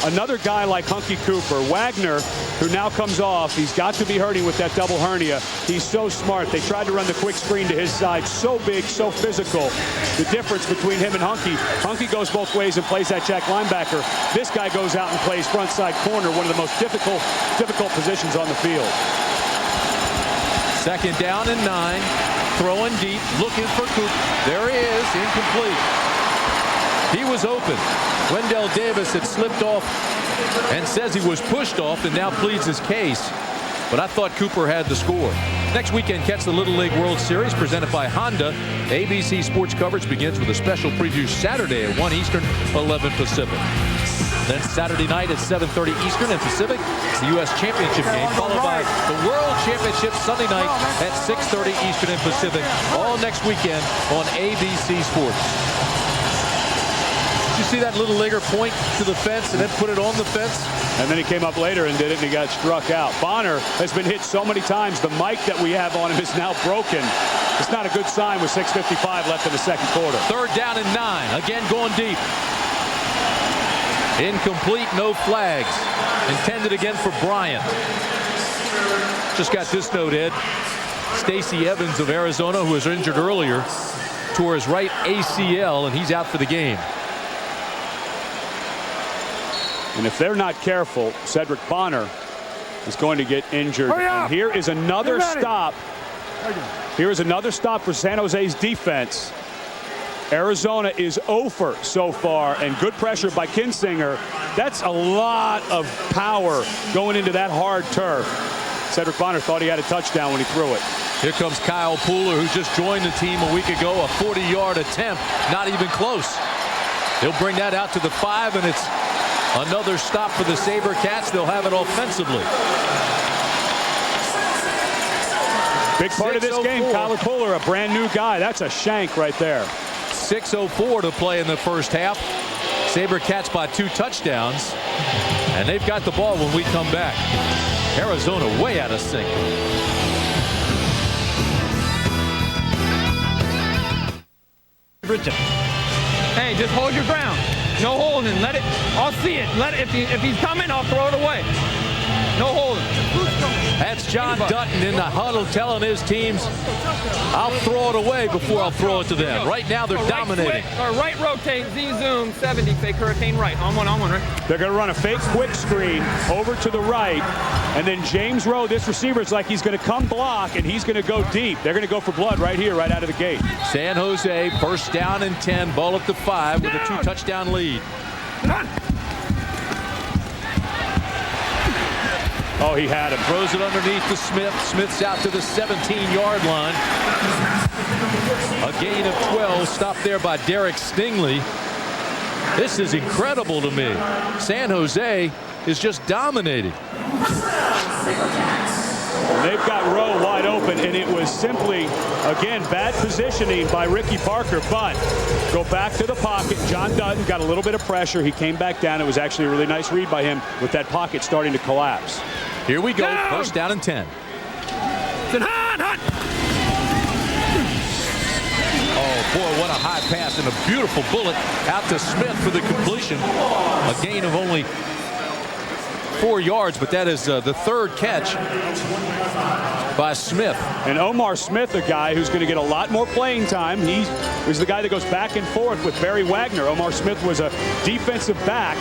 another guy like Hunky Cooper. Wagner, who now comes off, he's got to be hurting with that double hernia. He's so smart. They tried to run the quick screen to his side. So big, so physical. The difference between him and Hunky goes both ways and plays that jack linebacker. This guy goes out and plays front side corner, one of the most difficult positions on the field. 2nd down and 9. Throwing deep, looking for Coop. There he is, incomplete. He was open. Wendell Davis had slipped off and says he was pushed off and now pleads his case. But I thought Cooper had the score. Next weekend, catch the Little League World Series presented by Honda. ABC Sports coverage begins with a special preview Saturday at 1 Eastern, 11 Pacific. Then Saturday night at 7:30 Eastern and Pacific, it's the U.S. Championship game, followed by the World Championship Sunday night at 6:30 Eastern and Pacific, all next weekend on ABC Sports. Did you see that little leaguer point to the fence and then put it on the fence? And then he came up later and did it, and he got struck out. Bonner has been hit so many times. The mic that we have on him is now broken. It's not a good sign with 6:55 left in the 2nd quarter. 3rd down and 9. Again going deep. Incomplete, no flags. Intended again for Bryant. Just got this note, Ed. Stacey Evans of Arizona, who was injured earlier, tore his right ACL, and he's out for the game. And if they're not careful, Cedric Bonner is going to get injured. And here is another stop. Here is another stop for San Jose's defense. Arizona is 0 so far, and good pressure by Kinsinger. That's a lot of power going into that hard turf. Cedric Bonner thought he had a touchdown when he threw it. Here comes Kyle Pooler, who just joined the team a week ago. A 40-yard attempt, not even close. He'll bring that out to the 5, and it's another stop for the SaberCats. They'll have it offensively. Big part of this game, Kyle Pooler, a brand new guy. That's a shank right there. 6:04 to play in the first half. SaberCats by 2 touchdowns, and they've got the ball when we come back. Arizona way out of sync. Hey, just hold your ground. No holding. Let it. I'll see it. Let it. If he's coming, I'll throw it away. No holding. That's John Dutton in the huddle telling his teams, I'll throw it away before I'll throw it to them. Right now they're dominating. Right rotate, Z-zoom, 70, fake hurricane right. On one, right? They're going to run a fake quick screen over to the right. And then James Rowe, this receiver, is like he's going to come block, and he's going to go deep. They're going to go for blood right here, right out of the gate. San Jose, 1st down and 10, ball at the 5 with a 2-touchdown lead. Oh, he had him. Throws it underneath to Smith. Smith's out to the 17-yard line. A gain of 12, stopped there by Derek Stingley. This is incredible to me. San Jose is just dominating. They've got Rowe wide open, and it was simply, again, bad positioning by Ricky Parker, but go back to the pocket. John Dutton got a little bit of pressure. He came back down. It was actually a really nice read by him with that pocket starting to collapse. Here we go, 1st down and 10. Oh, boy, what a high pass and a beautiful bullet out to Smith for the completion. A gain of only 4 yards, but that is the third catch by Smith. And Omar Smith, a guy who's going to get a lot more playing time. He was the guy that goes back and forth with Barry Wagner. Omar Smith was a defensive back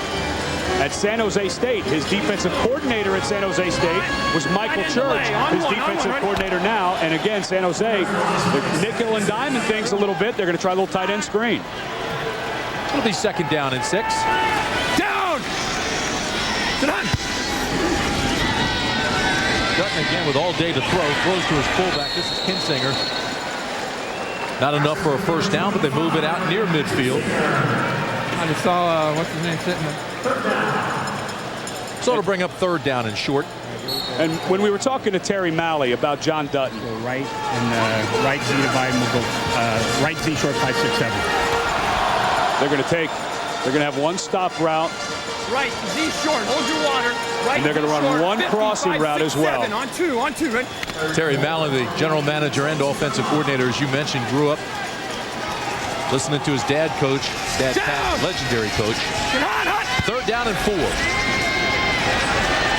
at San Jose State. His defensive coordinator at San Jose State was Michael Church, his defensive coordinator now. And again, San Jose, they're nickel and diamond things a little bit. They're going to try a little tight end screen. It'll be 2nd down and 6. Down! Dutton! Dutton again with all day to throw. Throws to his fullback. This is Kinsinger. Not enough for a first down, but they move it out near midfield. I just saw, what's his name, sitting there. So it'll bring up 3rd down and short. And when we were talking to Terry Malley about John Dutton. Go right, and right Z divide will go right Z short 5, 6, 7. They're going to have one stop route. Right, Z short, hold your water. Right, and they're going to run short, one 50, crossing 5, route 6, as well. 7. On two, right? Terry Malley, the general manager and offensive coordinator, as you mentioned, grew up listening to his dad coach, Pat, legendary coach. 3rd down and 4.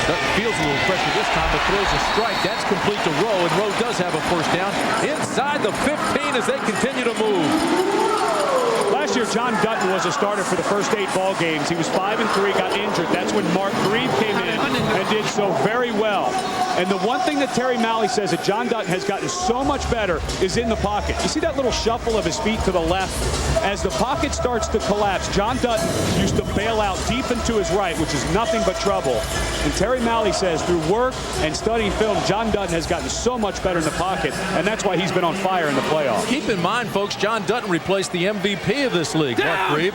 Dutton feels a little pressure this time, but throws a strike. That's complete to Rowe, and Rowe does have a first down inside the 15 as they continue to move. Last year, John Dutton was a starter for the first 8 ball games. He was 5-3, got injured. That's when Mark Grieve came in and did so very well. And the one thing that Terry Malley says that John Dutton has gotten so much better is in the pocket. You see that little shuffle of his feet to the left? As the pocket starts to collapse, John Dutton used to bail out deep into his right, which is nothing but trouble. And Terry Malley says through work and studying film, John Dutton has gotten so much better in the pocket, and that's why he's been on fire in the playoffs. Keep in mind, folks, John Dutton replaced the MVP of this league, Mark Grieve.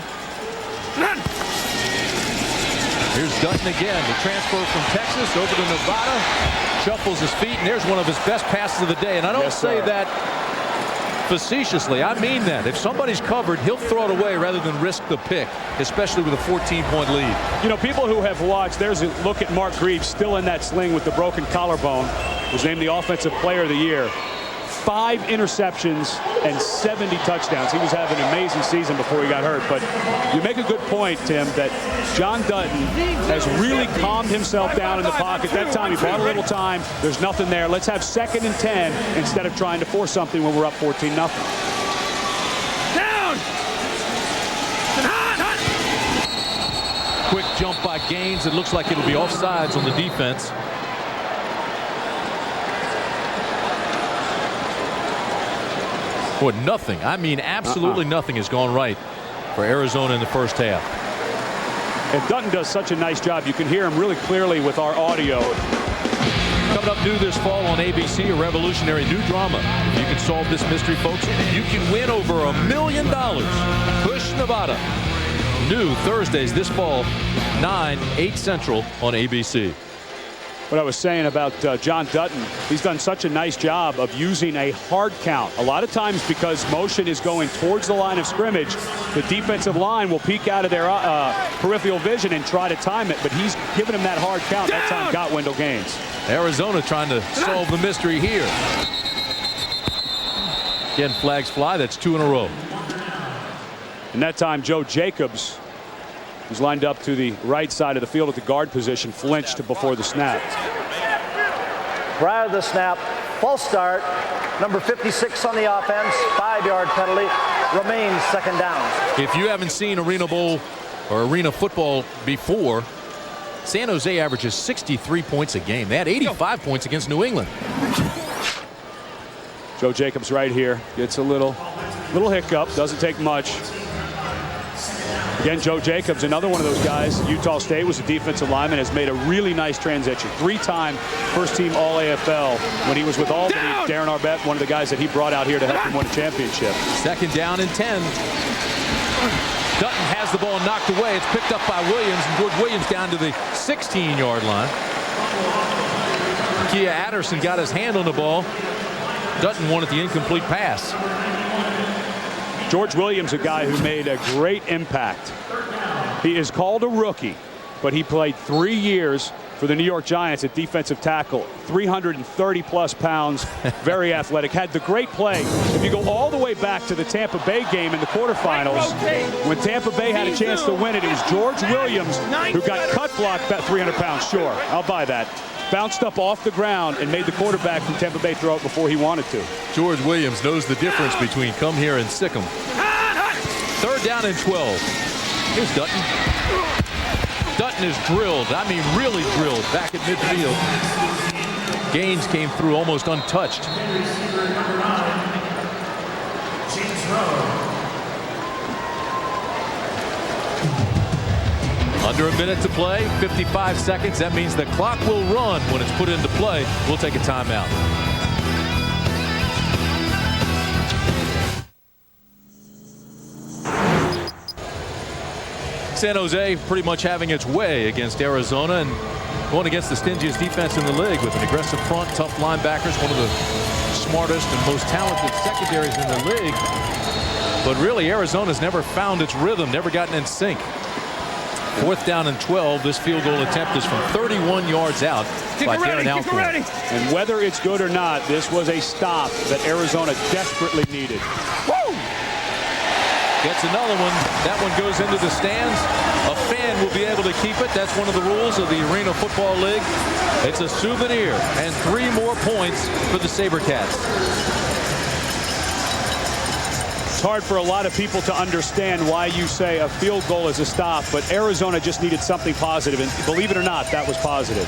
Here's Dutton again, the transfer from Texas over to Nevada. Shuffles his feet, and there's one of his best passes of the day. And I don't say that facetiously. I mean that. If somebody's covered, he'll throw it away rather than risk the pick, especially with a 14-point lead. You know, people who have watched, there's a look at Mark Grieve still in that sling with the broken collarbone. Was named the Offensive Player of the Year. 5 interceptions and 70 touchdowns. He was having an amazing season before he got hurt. But you make a good point, Tim, that John Dutton has really calmed himself down in the pocket. That time he bought a little time. There's nothing there. Let's have 2nd and 10 instead of trying to force something when we're up 14-0. Down! Quick jump by Gaines. It looks like it'll be offsides on the defense. Boy, nothing. I mean, absolutely nothing has gone right for Arizona in the first half. And Dutton does such a nice job. You can hear him really clearly with our audio. Coming up new this fall on ABC, a revolutionary new drama. If you can solve this mystery, folks, you can win over $1 million. Push Nevada. New Thursdays this fall, 9, 8 Central on ABC. What I was saying about John Dutton, he's done such a nice job of using a hard count. A lot of times because motion is going towards the line of scrimmage, the defensive line will peek out of their peripheral vision and try to time it, but he's given him that hard count. That time got Wendell Gaines. Arizona trying to solve the mystery here. Again, flags fly. That's 2 in a row. And that time, Joe Jacobs, who's lined up to the right side of the field at the guard position, flinched before the snap. Prior to the snap, false start, number 56 on the offense, 5-yard penalty, remains 2nd down. If you haven't seen Arena Bowl or Arena football before, San Jose averages 63 points a game. They had 85 points against New England. Joe Jacobs right here gets a little hiccup, doesn't take much. Again, Joe Jacobs, another one of those guys. Utah State was a defensive lineman, has made a really nice transition. 3-time first-team All-AFL when he was with Albany. Darren Arbett, one of the guys that he brought out here to help him win a championship. 2nd down and 10. Dutton has the ball knocked away. It's picked up by Williams, and George Williams down to the 16-yard line. Kia Adderson got his hand on the ball. Dutton wanted the incomplete pass. George Williams, a guy who made a great impact. He is called a rookie, but he played 3 years for the New York Giants at defensive tackle. 330-plus pounds, very athletic. Had the great play. If you go all the way back to the Tampa Bay game in the quarterfinals, when Tampa Bay had a chance to win it, it was George Williams who got cut blocked about 300 pounds. Sure, I'll buy that. Bounced up off the ground and made the quarterback from Tampa Bay throw it before he wanted to. George Williams knows the difference between come here and sick 'em. 3rd down and 12. Here's Dutton. Dutton is drilled. I mean, really drilled back at midfield. Gaines came through almost untouched. Under a minute to play, 55 seconds. That means the clock will run when it's put into play. We'll take a timeout. San Jose pretty much having its way against Arizona and going against the stingiest defense in the league with an aggressive front, tough linebackers, one of the smartest and most talented secondaries in the league. But really, Arizona's never found its rhythm, never gotten in sync. 4th down and 12. This field goal attempt is from 31 yards out by Darren Alcorn. And whether it's good or not, this was a stop that Arizona desperately needed. Woo! Gets another one. That one goes into the stands. A fan will be able to keep it. That's one of the rules of the Arena Football League. It's a souvenir. And 3 more points for the SaberCats. It's hard for a lot of people to understand why you say a field goal is a stop, but Arizona just needed something positive, and believe it or not, that was positive.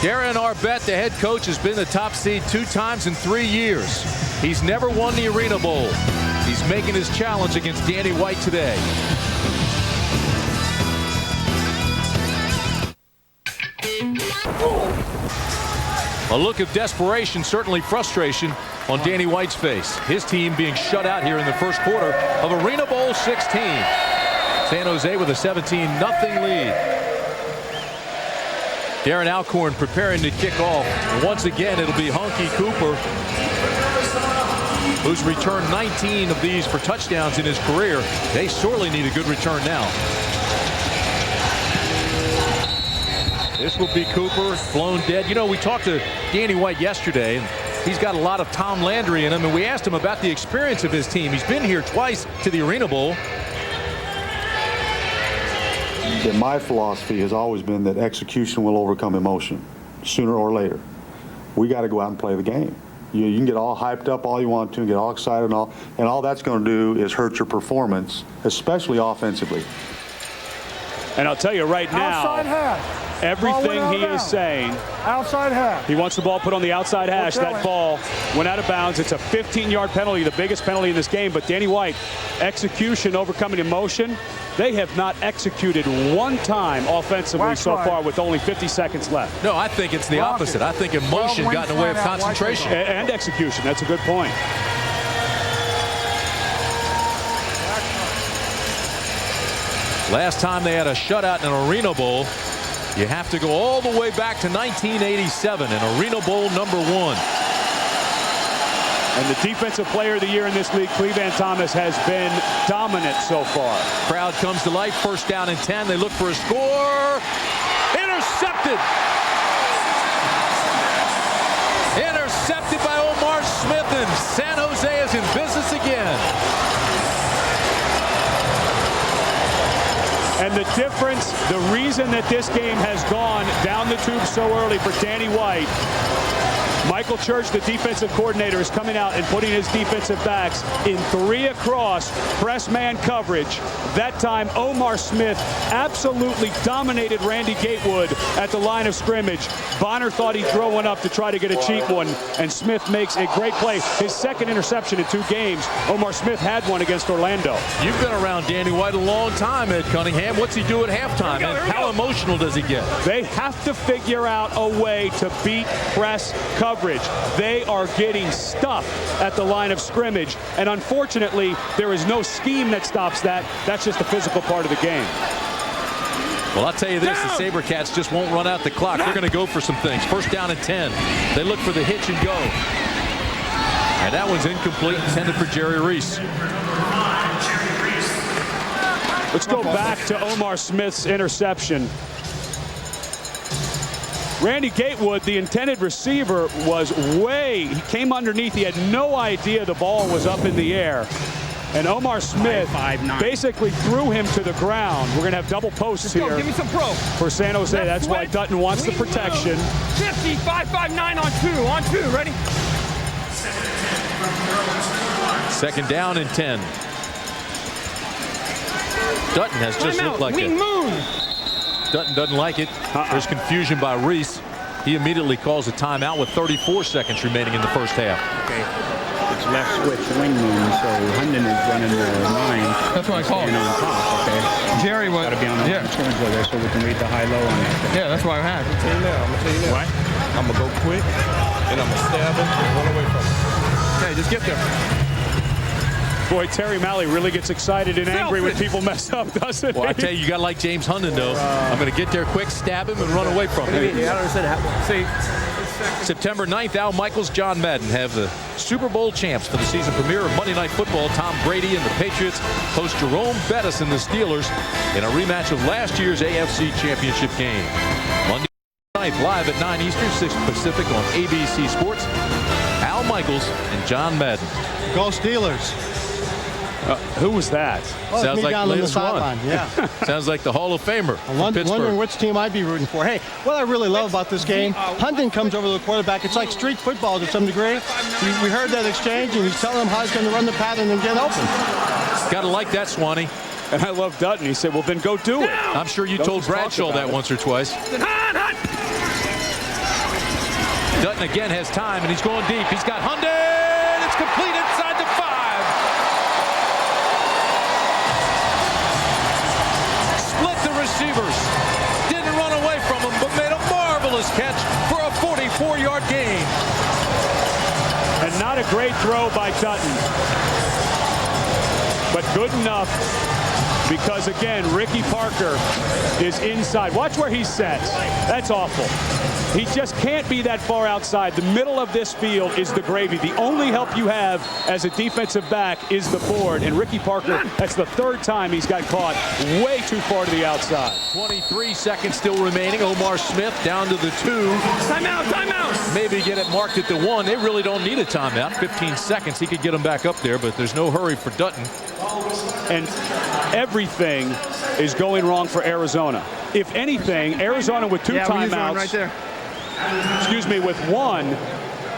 Darren Arbette, the head coach, has been the top seed 2 times in 3 years. He's never won the Arena Bowl. He's making his challenge against Danny White today. A look of desperation, certainly frustration, on Danny White's face. His team being shut out here in the first quarter of Arena Bowl 16. San Jose with a 17-0 lead. Darren Alcorn preparing to kick off. And once again, it'll be Honky Cooper, who's returned 19 of these for touchdowns in his career. They sorely need a good return now. This will be Cooper, blown dead. You know, we talked to Danny White yesterday, and he's got a lot of Tom Landry in him, and we asked him about the experience of his team. He's been here twice to the Arena Bowl. And my philosophy has always been that execution will overcome emotion, sooner or later. We got to go out and play the game. You can get all hyped up all you want to and get all excited and all that's going to do is hurt your performance, especially offensively. And I'll tell you right now, outside hash. Everything he is saying, outside hash. He wants the ball put on the outside hash. That ball went out of bounds. It's a 15-yard penalty, the biggest penalty in this game. But Danny White, execution overcoming emotion. They have not executed one time offensively so far with only 50 seconds left. No, I think it's the opposite. I think emotion got in the way of concentration. And execution. That's a good point. Last time they had a shutout in an Arena Bowl, you have to go all the way back to 1987 in Arena Bowl #1. And the defensive player of the year in this league, Cleveland Thomas, has been dominant so far. Crowd comes to life. 1st down and 10. They look for a score. Intercepted. Intercepted by Omar Smith, and San Jose is in business again. And the difference, the reason that this game has gone down the tube so early for Danny White, Michael Church, the defensive coordinator, is coming out and putting his defensive backs in 3 across press man coverage. That time, Omar Smith absolutely dominated Randy Gatewood at the line of scrimmage. Bonner thought he'd throw one up to try to get a cheap one, and Smith makes a great play. His 2nd interception in 2 games. Omar Smith had one against Orlando. You've been around Danny White a long time, Ed Cunningham. What's he do at halftime, and how emotional does he get? They have to figure out a way to beat press coverage. They are getting stuffed at the line of scrimmage, and unfortunately, there is no scheme that stops that. That's just the physical part of the game. Well, I'll tell you this, the SaberCats just won't run out the clock. They're going to go for some things. 1st down and 10. They look for the hitch and go. And that one's incomplete, intended for Jerry Reese. Let's go back to Omar Smith's interception. Randy Gatewood, the intended receiver, he came underneath. He had no idea the ball was up in the air. And Omar Smith basically threw him to the ground. We're going to have double posts here. Give me some pro. For San Jose. That's why Dutton wants the protection. 50, 5-5-9 on two. Ready? Second down and 10. Dutton has just looked like it. Dutton doesn't like it. There's confusion by Reese. He immediately calls a timeout with 34 seconds remaining in the first half. Okay. It's left switch wing moon, so Hundon is running the 9. That's what I call it. On top, okay? Jerry was. Got to be on the scrimmage with there so we can read the high-low on that. Yeah, that's what I have. I'm going to tell you now. What? I'm going to go quick, and I'm going to stab him and run away from him. Okay, just get there. Boy, Terry Malley really gets excited and angry when people mess up, doesn't he? Well, I tell you, you got to like James Hundon, though. I'm going to get there quick, stab him, and run away from him. Yeah, I don't understand. See, September 9th, Al Michaels, John Madden have the Super Bowl champs for the season premiere of Monday Night Football. Tom Brady and the Patriots host Jerome Bettis and the Steelers in a rematch of last year's AFC Championship game. Monday night, live at 9 Eastern, 6 Pacific on ABC Sports. Al Michaels and John Madden. Go Steelers. Who was that? Oh, sounds like down on the Liz sideline. Yeah. Sounds like the Hall of Famer. I'm wondering which team I'd be rooting for. Hey, what I really love about this game, Hundon comes over to the quarterback. It's like street football to some degree. We heard that exchange, and he's telling him how he's going to run the pattern and get open. Got to like that, Swanee. And I love Dutton. He said, well, then go do it. I'm sure you told Bradshaw that once or twice. Dutton again has time, and he's going deep. He's got Hundon. It's complete inside the 5. Split the receivers. Didn't run away from him, but made a marvelous catch for a 44-yard gain. And not a great throw by Dutton, but good enough because, again, Ricky Parker is inside. Watch where he's set. That's awful. He just can't be that far outside. The middle of this field is the gravy. The only help you have as a defensive back is the board. And Ricky Parker, that's the 3rd time he's got caught way too far to the outside. 23 seconds still remaining. Omar Smith down to the 2. Timeout, timeout. Maybe get it marked at the 1. They really don't need a timeout. 15 seconds. He could get them back up there, but there's no hurry for Dutton. And everything is going wrong for Arizona. If anything, Arizona with 2 timeouts. Right there. Excuse me, with 1,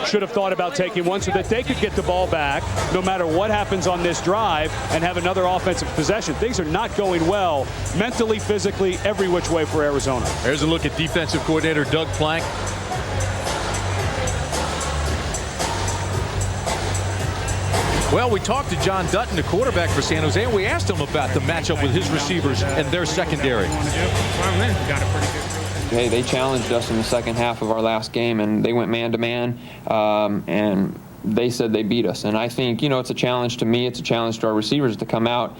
should have thought about taking 1 so that they could get the ball back no matter what happens on this drive and have another offensive possession. Things are not going well mentally, physically, every which way for Arizona. There's a look at defensive coordinator Doug Plank. Well, we talked to John Dutton, the quarterback for San Jose, and we asked him about the matchup with his receivers and their secondary. Hey, they challenged us in the second half of our last game, and they went man-to-man, and they said they beat us. And I think, you know, it's a challenge to me, it's a challenge to our receivers to come out,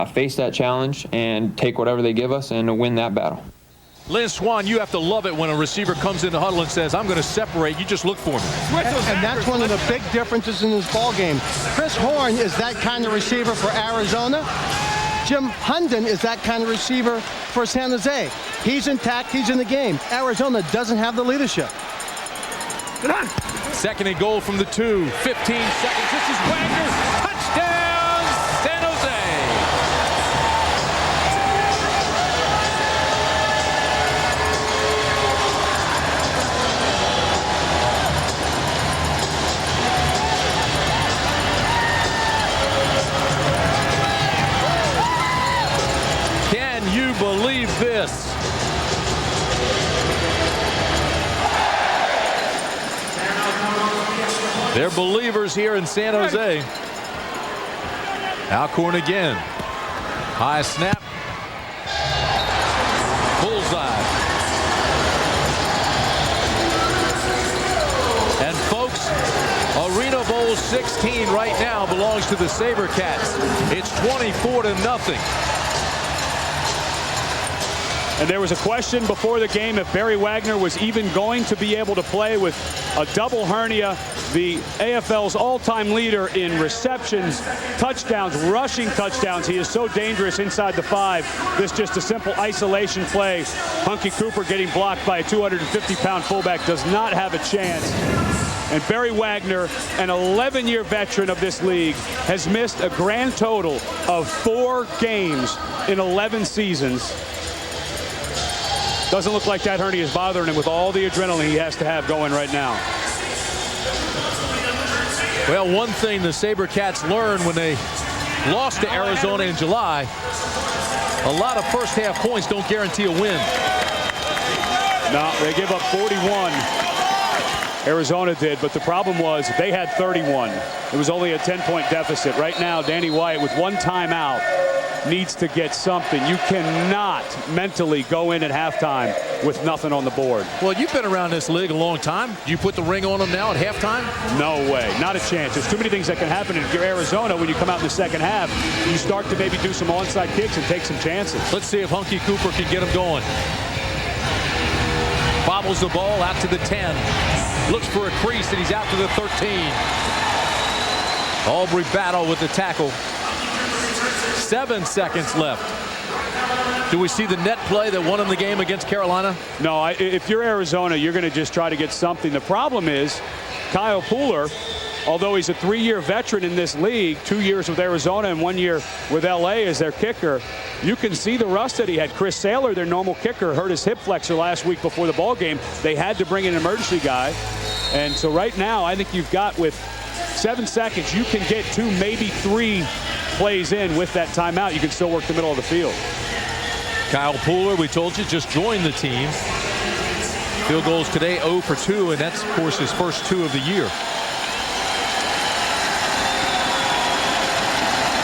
face that challenge, and take whatever they give us and to win that battle. Lynn Swan, you have to love it when a receiver comes in the huddle and says, I'm going to separate. You just look for me. And that's one of the big differences in this ball game. Chris Horn is that kind of receiver for Arizona. Jim Hundon is that kind of receiver for San Jose. He's intact. He's in the game. Arizona doesn't have the leadership. Get on. 2nd and goal from the 2. 15 seconds. This is Wagner. Touchdown, San Jose. Can you believe this? They're believers here in San Jose. Alcorn again. High snap. Bullseye. And folks, ArenaBowl 16 right now belongs to the SaberCats. It's 24-0. And there was a question before the game if Barry Wagner was even going to be able to play with a double hernia. The AFL's all-time leader in receptions, touchdowns, rushing touchdowns. He is so dangerous inside the 5. This just a simple isolation play. Hunky Cooper getting blocked by a 250-pound fullback does not have a chance. And Barry Wagner, an 11-year veteran of this league, has missed a grand total of 4 games in 11 seasons. Doesn't look like that hernia is bothering him with all the adrenaline he has to have going right now. Well, one thing the SaberCats learned when they lost to Arizona in July, a lot of first-half points don't guarantee a win. No, they gave up 41. Arizona did, but the problem was they had 31. It was only a 10-point deficit. Right now, Danny White, with 1 timeout, needs to get something. You cannot mentally go in at halftime with nothing on the board. Well, you've been around this league a long time. Do you put the ring on them now at halftime? No way. Not a chance. There's too many things that can happen in Arizona when you come out in the second half. You start to maybe do some onside kicks and take some chances. Let's see if Hunky Cooper can get him going. Bobbles the ball out to the 10. Looks for a crease, and he's out to the 13. Aubrey battle with the tackle. 7 seconds left. Do we see the net play that won him the game against Carolina? No, if you're Arizona, you're going to just try to get something. The problem is Kyle Pooler, although he's a 3-year veteran in this league, 2 years with Arizona and 1 year with LA as their kicker, you can see the rust that he had. Chris Saylor, their normal kicker, hurt his hip flexor last week before the ball game. They had to bring in an emergency guy. And so right now, I think you've got, with 7 seconds, you can get 2, maybe 3 plays in with that timeout. You can still work the middle of the field. Kyle Pooler, we told you, just joined the team. Field goals today 0 for 2, and that's, of course, his first 2 of the year.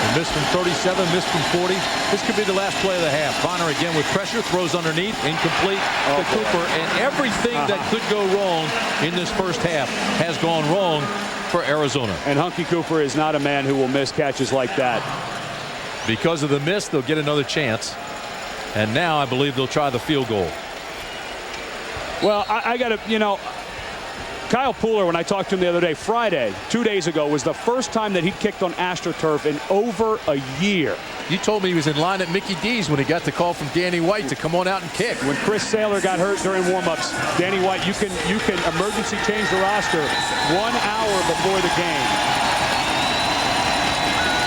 And missed from 37, missed from 40. This could be the last play of the half. Bonner again with pressure, throws underneath, incomplete to Cooper, and everything that could go wrong in this first half has gone wrong for Arizona. And Hunky Cooper is not a man who will miss catches like that. Because of the miss, they'll get another chance. And now I believe they'll try the field goal. Well, I got to, Kyle Pooler, when I talked to him the other day, Friday, 2 days ago, was the first time that he kicked on AstroTurf in over a year. You told me he was in line at Mickey D's when he got the call from Danny White to come on out and kick. When Chris Saylor got hurt during warm-ups, Danny White, you can emergency change the roster 1 hour before the game.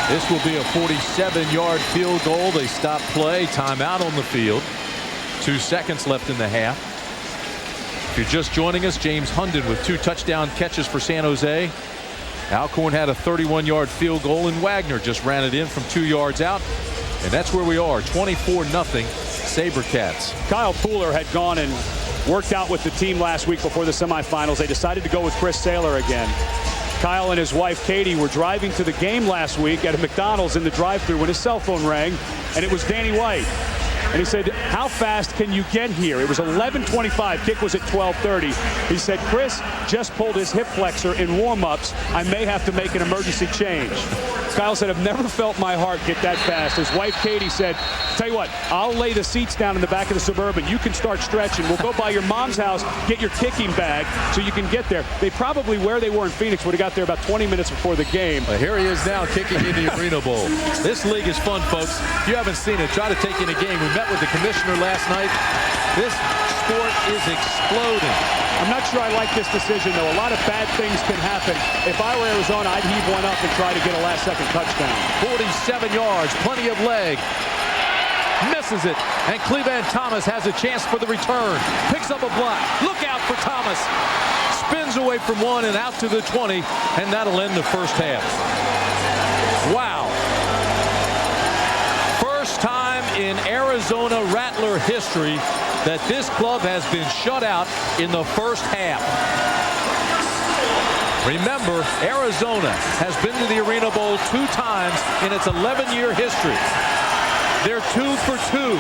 This will be a 47-yard field goal. They stop play, timeout on the field. 2 seconds left in the half. If you're just joining us, James Hundon with 2 touchdown catches for San Jose. Alcorn had a 31-yard field goal, and Wagner just ran it in from 2 yards out. And that's where we are, 24-0 SaberCats. Kyle Pooler had gone and worked out with the team last week before the semifinals. They decided to go with Chris Saylor again. Kyle and his wife Katie were driving to the game last week at a McDonald's in the drive-thru when his cell phone rang, and it was Danny White. And he said, how fast can you get here? It was 11:25. Kick was at 12:30. He said, Chris just pulled his hip flexor in warm-ups. I may have to make an emergency change. Kyle said, I've never felt my heart get that fast. His wife Katie said, tell you what, I'll lay the seats down in the back of the Suburban. You can start stretching. We'll go by your mom's house, get your kicking bag so you can get there. They probably, where they were in Phoenix, would have got there about 20 minutes before the game. Here he is now kicking in the Arena Bowl. This league is fun, folks. If you haven't seen it, try to take in a game. We met with the commissioner last night. This sport is exploding. I'm not sure I like this decision, though. A lot of bad things can happen. If I were Arizona, I'd heave one up and try to get a last-second touchdown. 47 yards, plenty of leg. Misses it, and Cleveland Thomas has a chance for the return. Picks up a block. Look out for Thomas. Spins away from 1 and out to the 20, and that'll end the first half. Wow. First time in Arizona Rattler history that this club has been shut out in the first half. Remember, Arizona has been to the Arena Bowl 2 times in its 11-year history. They're 2 for 2.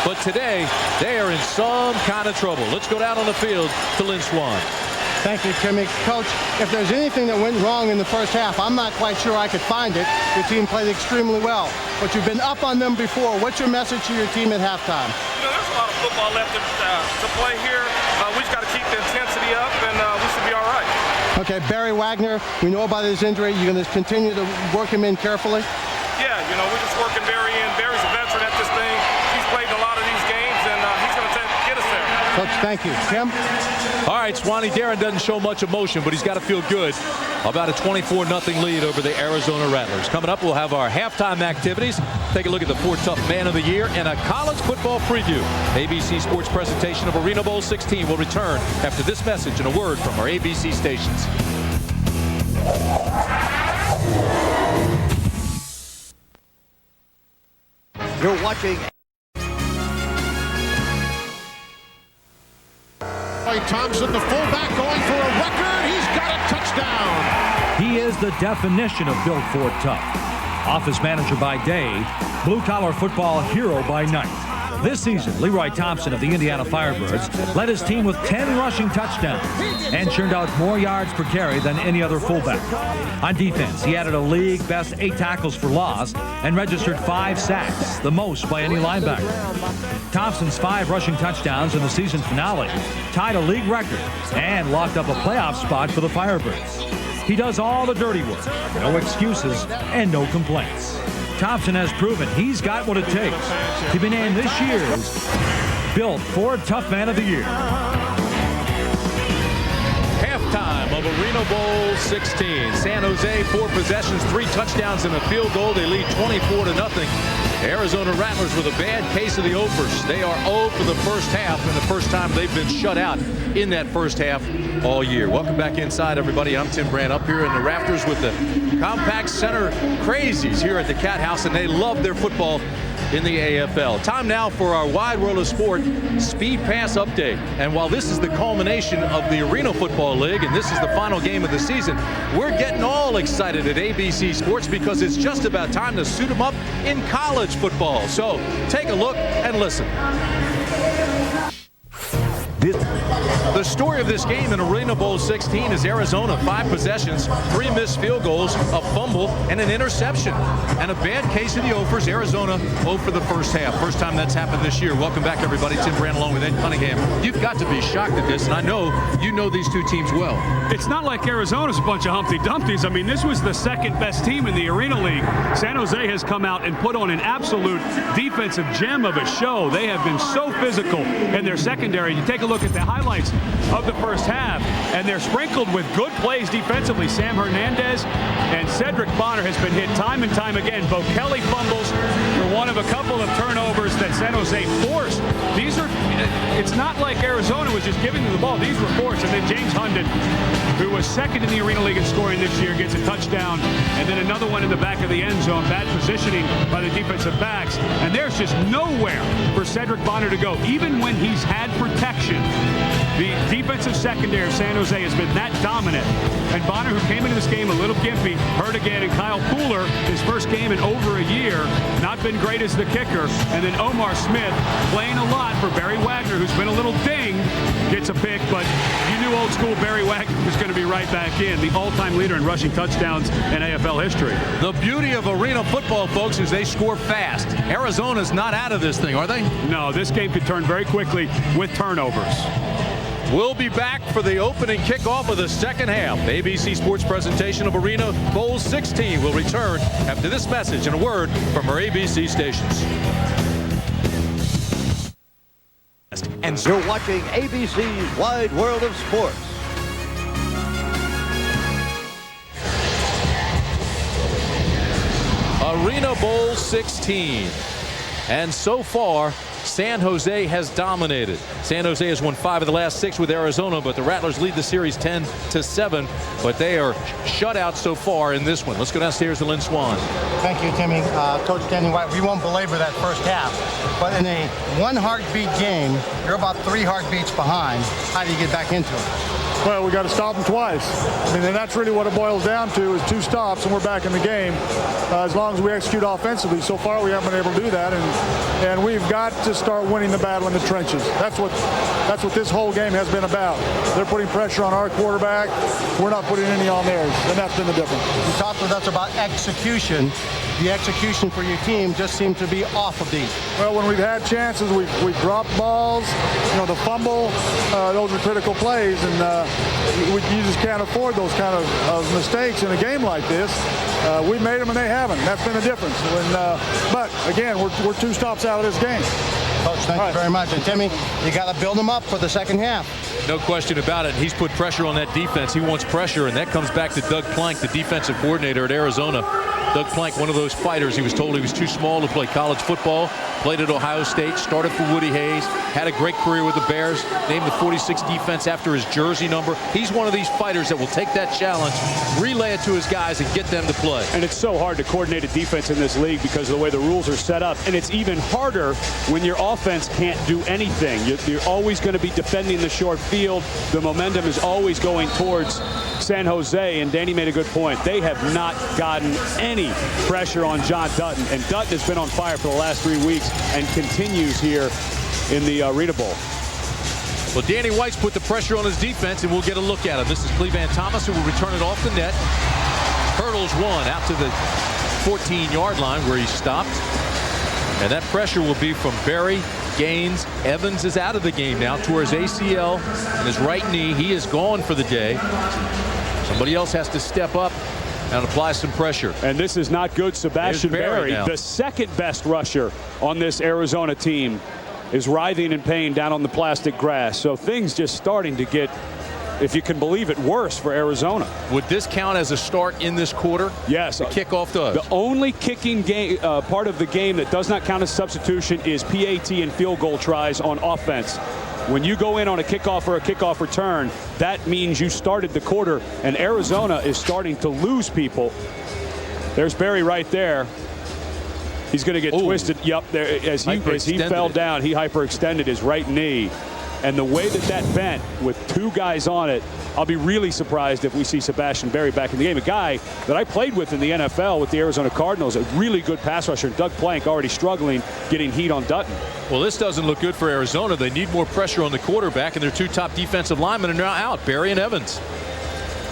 But today, they are in some kind of trouble. Let's go down on the field to Lynn Swan. Thank you, Timmy. Coach, if there's anything that went wrong in the first half, I'm not quite sure I could find it. Your team played extremely well, but you've been up on them before. What's your message to your team at halftime? There's a lot of football left to play here. We just got to keep the intensity up, and we should be all right. Okay, Barry Wagner, we know about his injury. You're going to continue to work him in carefully? Yeah, we're just working Barry in. Barry's a veteran at this thing. He's played in a lot of these games, and he's going to get us there. Coach, thank you. Tim? All right, Swanee Darren doesn't show much emotion, but he's got to feel good about a 24-0 lead over the Arizona Rattlers. Coming up, we'll have our halftime activities. Take a look at the 4 Tough Man of the Year and a college football preview. ABC Sports presentation of Arena Bowl 16 will return after this message and a word from our ABC stations. You're watching. Thompson, the fullback, going for a record. He's got a touchdown. He is the definition of built for tough. Office manager by day, blue-collar football hero by night. This season, Leroy Thompson of the Indiana Firebirds led his team with 10 rushing touchdowns and churned out more yards per carry than any other fullback. On defense, he added a league-best 8 tackles for loss and registered 5 sacks, the most by any linebacker. Thompson's 5 rushing touchdowns in the season finale tied a league record and locked up a playoff spot for the Firebirds. He does all the dirty work, no excuses, and no complaints. Thompson has proven he's got what it takes to be named this year's Built for Tough Man of the Year. Halftime of Arena Bowl 16. San Jose, 4 possessions, 3 touchdowns and a field goal. They lead 24-0. Arizona Rattlers with a bad case of the Opers. They are 0 for the first half, and the first time they've been shut out in that first half all year. Welcome back inside, everybody. I'm Tim Bryant up here in the rafters with the Compaq Center Crazies here at the Cat House, and they love their football in the AFL. Time now for our Wide World of Sport Speed Pass Update. And while this is the culmination of the Arena Football League and this is the final game of the season, we're getting all excited at ABC Sports because it's just about time to suit them up in college football. So take a look and listen. The story of this game in Arena Bowl 16 is Arizona, 5 possessions, 3 missed field goals, a fumble, and an interception. And a bad case of the Opers. Arizona 0 for the first half. First time that's happened this year. Welcome back, everybody. Tim Brand along with Ed Cunningham. You've got to be shocked at this, and I know you know these two teams well. It's not like Arizona's a bunch of Humpty Dumptys. I mean, this was the second best team in the Arena League. San Jose has come out and put on an absolute defensive gem of a show. They have been so physical in their secondary. You take a look at the highlights of the first half, and they're sprinkled with good plays defensively. Sam Hernandez and Cedric Bonner has been hit time and time again. Bo Kelly fumbles for one of a couple of turnovers that San Jose forced. It's not like Arizona was just giving them the ball. These were forced. And then James Hundon, who was second in the Arena League in scoring this year, gets a touchdown. And then another one in the back of the end zone. Bad positioning by the defensive backs. And there's just nowhere for Cedric Bonner to go. Even when he's had protection, the defensive secondary of San Jose has been that dominant. And Bonner, who came into this game a little gimpy, hurt again. And Kyle Pooler, his first game in over a year, not been great as the kicker. And then Omar Smith playing a lot for Barry Wagner, who's been a little dinged, gets a pick. But you knew old school Barry Wagner was going to be right back in, the all-time leader in rushing touchdowns in AFL history. The beauty of arena football, folks, is they score fast. Arizona's not out of this thing, are they? No, this game could turn very quickly with turnovers. We'll be back for the opening kickoff of the second half. ABC Sports presentation of Arena Bowl 16 will return after this message and a word from our ABC stations. And you're watching ABC's Wide World of Sports. Arena Bowl 16. And so far, San Jose has dominated. San Jose has won 5 of the last 6 with Arizona, but the Rattlers lead the series 10-7. But they are shut out so far in this one. Let's go downstairs to Lynn Swan. Thank you, Timmy. Coach Danny White, we won't belabor that first half. But in a 1-heartbeat game, you're about 3 heartbeats behind. How do you get back into it? Well, we got to stop them twice. I mean, and that's really what it boils down to, is 2 stops, and we're back in the game. As long as we execute offensively. So far, we haven't been able to do that, and and we've got to start winning the battle in the trenches. That's what this whole game has been about. They're putting pressure on our quarterback. We're not putting any on theirs, and that's been the difference. You talked with us about execution. The execution for your team just seemed to be off of these. Well, when we've had chances, we've dropped balls. You know, the fumble, those are critical plays, and you just can't afford those kind of mistakes in a game like this. We made them and they haven't. That's been the difference. But again, we're 2 stops out of this game. Coach, thank you very much. And Timmy, you got to build them up for the second half. No question about it. He's put pressure on that defense. He wants pressure, and that comes back to Doug Plank, the defensive coordinator at Arizona. Doug Plank, one of those fighters. He was told he was too small to play college football. Played at Ohio State, started for Woody Hayes, had a great career with the Bears, named the 46 defense after his jersey number. He's one of these fighters that will take that challenge, relay it to his guys, and get them to play. And it's so hard to coordinate a defense in this league because of the way the rules are set up. And it's even harder when your offense can't do anything. You're always going to be defending the short field. The momentum is always going towards San Jose, and Danny made a good point. They have not gotten any pressure on John Dutton, and Dutton has been on fire for the last 3 weeks and continues here in the Arena Bowl. Well, Danny White's put the pressure on his defense, and we'll get a look at him. This is Cleveland Thomas, who will return it off the net. Hurdles one out to the 14-yard line where he stopped. And that pressure will be from Berry, Gaines. Evans is out of the game now, tore his ACL and his right knee. He is gone for the day. Somebody else has to step up and apply some pressure. And this is not good. Sebastian Berry, the second best rusher on this Arizona team, is writhing in pain down on the plastic grass. So things just starting to get, if you can believe it, worse for Arizona. Would this count as a start in this quarter? Yes. The kickoff does. The only kicking game, part of the game that does not count as substitution is PAT and field goal tries on offense. When you go in on a kickoff or a kickoff return, that means you started the quarter, and Arizona is starting to lose people. There's Berry right there. He's going to get twisted. Yep, there, as he fell down, he hyperextended his right knee. And the way that bent with 2 guys on it, I'll be really surprised if we see Sebastian Berry back in the game. A guy that I played with in the NFL with the Arizona Cardinals, a really good pass rusher. Doug Plank already struggling getting heat on Dutton. Well, this doesn't look good for Arizona. They need more pressure on the quarterback, and their 2 top defensive linemen are now out, Berry and Evans.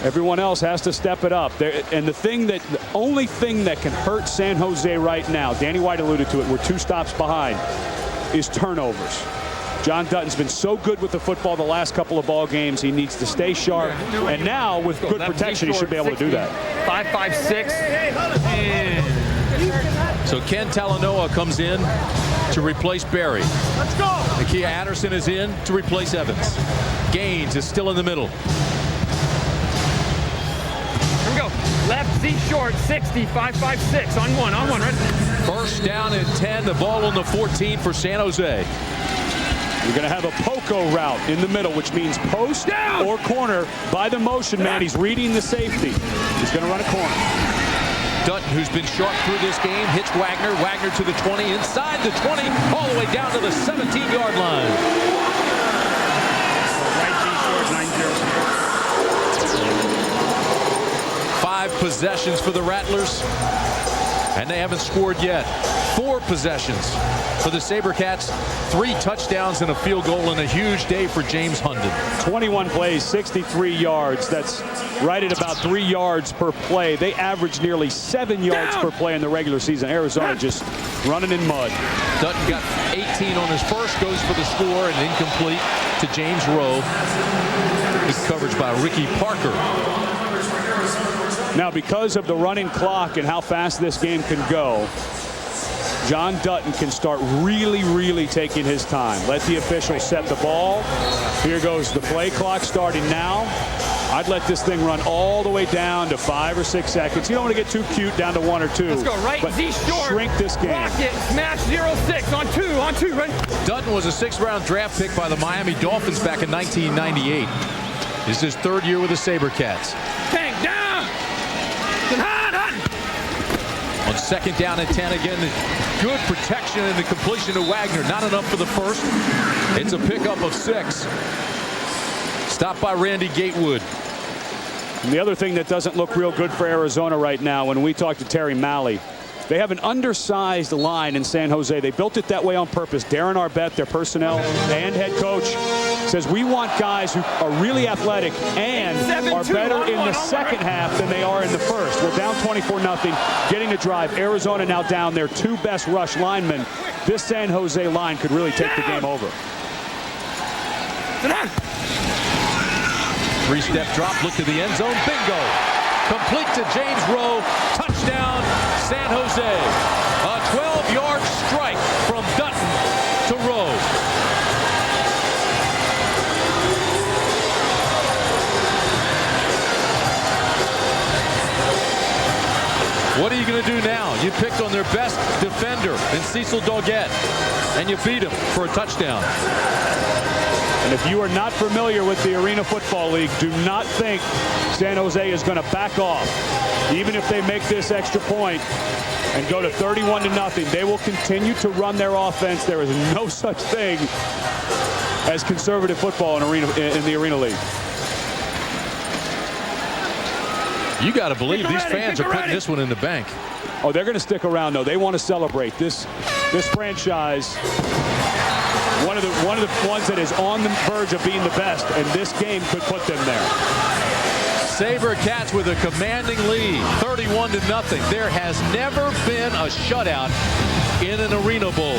Everyone else has to step it up. And the only thing that can hurt San Jose right now, Danny White alluded to it, we're 2 stops behind, is turnovers. John Dutton's been so good with the football the last couple of ball games. He needs to stay sharp. And now, with good protection, he should be able to do that. 5.56. So Ken Talanoa comes in to replace Berry. Let's go. Nakia Anderson is in to replace Evans. Gaines is still in the middle. Here we go. Left Z short, 60, 5.56 on one, right? First down and 10. The ball on the 14 for San Jose. You're going to have a Poco route in the middle, which means post or corner by the motion man. He's reading the safety. He's going to run a corner. Dutton, who's been sharp through this game, hits Wagner. Wagner to the 20, inside the 20, all the way down to the 17-yard line. Right G short, 9-0. 5 possessions for the Rattlers, and they haven't scored yet. 4 possessions for the SaberCats, 3 touchdowns and a field goal, and a huge day for James Hundon. 21 plays, 63 yards. That's right at about 3 yards per play. They average nearly 7 yards per play in the regular season. Arizona just running in mud. Dutton got 18 on his first, goes for the score, and incomplete to James Rowe. Good coverage by Ricky Parker. Now, because of the running clock and how fast this game can go, John Dutton can start really taking his time. Let the officials set the ball. Here goes the play clock starting now. I'd let this thing run all the way down to 5 or 6 seconds. You don't want to get too cute down to 1 or 2. Let's go right Z short. Shrink this game. Rocket, smash 0-6 on two, right? Dutton was a 6th-round draft pick by the Miami Dolphins back in 1998. This is his 3rd year with the SaberCats. Tank down. On 2nd down and 10 again, good protection and the completion to Wagner. Not enough for the first. It's a pickup of 6. Stopped by Randy Gatewood. And the other thing that doesn't look real good for Arizona right now, when we talk to Terry Malley, They have an undersized line in San Jose. They built it that way on purpose. Darren Arbette, their personnel and head coach, says we want guys who are really athletic and are better in the second half than they are in the first. We're down 24-0, getting the drive. Arizona now down their 2 best rush linemen. This San Jose line could really take the game over. 3-step drop, look to the end zone, bingo. Complete to James Rowe, touchdown San Jose. A 12-yard strike from Dutton to Rowe. What are you going to do now? You picked on their best defender in Cecil Doggett, and you beat him for a touchdown. And if you are not familiar with the Arena Football League, do not think San Jose is going to back off. Even if they make this extra point and go to 31-0, they will continue to run their offense. There is no such thing as conservative football in the Arena League. You got to believe these fans are putting this one in the bank. Oh, they're going to stick around, though. They want to celebrate this franchise. One of the ones that is on the verge of being the best, and this game could put them there. SaberCats with a commanding lead, 31-0. There has never been a shutout in an Arena Bowl.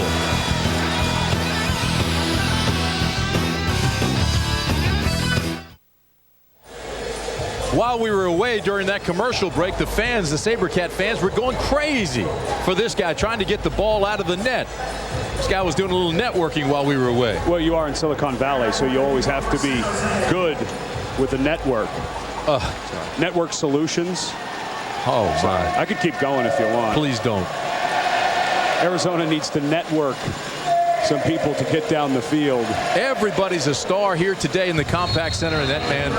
While we were away during that commercial break, the fans, the SaberCat fans, were going crazy for this guy trying to get the ball out of the net. This guy was doing a little networking while we were away. Well, you are in Silicon Valley, so you always have to be good with the network. Network solutions. Oh, my. I could keep going if you want. Please don't. Arizona needs to network some people to get down the field. Everybody's a star here today in the Compaq Center, and that man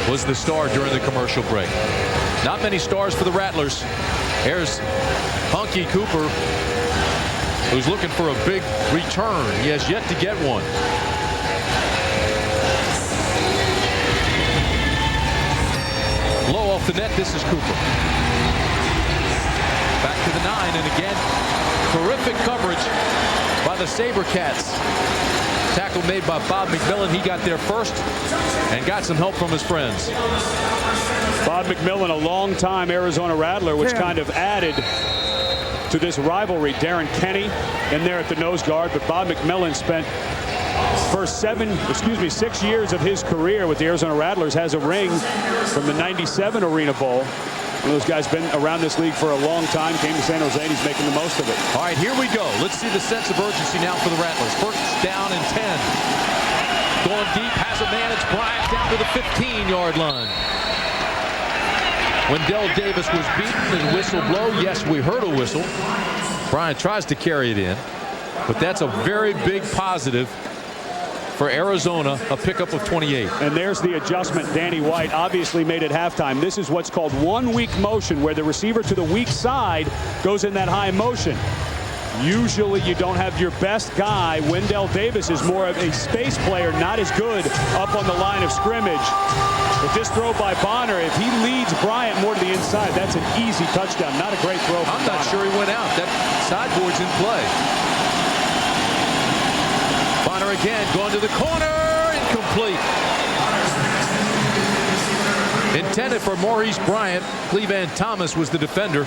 was the star during the commercial break. Not many stars for the Rattlers. Here's Hunky Cooper, who's looking for a big return. He has yet to get one. Low off the net, this is Cooper. Back to the 9, and again, terrific coverage by the SaberCats. Tackle made by Bob McMillen. He got there first and got some help from his friends. Bob McMillen, a long-time Arizona Rattler, which kind of added to this rivalry. Darren Kenny in there at the nose guard, but Bob McMillen spent first 6 years of his career with the Arizona Rattlers, has a ring from the '97 Arena Bowl. One of those guys been around this league for a long time, came to San Jose, and he's making the most of it. All right, here we go. Let's see the sense of urgency now for the Rattlers. First down and 10. Going deep, has a man. It's Bryant down to the 15-yard line. When Del Davis was beaten, his whistle blow. Yes, we heard a whistle. Bryant tries to carry it in, but that's a very big positive for Arizona, a pickup of 28. And there's the adjustment Danny White obviously made at halftime. This is what's called one weak motion, where the receiver to the weak side goes in that high motion. Usually you don't have your best guy. Wendell Davis is more of a space player, not as good up on the line of scrimmage. But this throw by Bonner, if he leads Bryant more to the inside, that's an easy touchdown. Not a great throw. I'm not sure he went out. That sideboard's in play. Bonner again, going to the corner, incomplete. Intended for Maurice Bryant. Cleveland Thomas was the defender,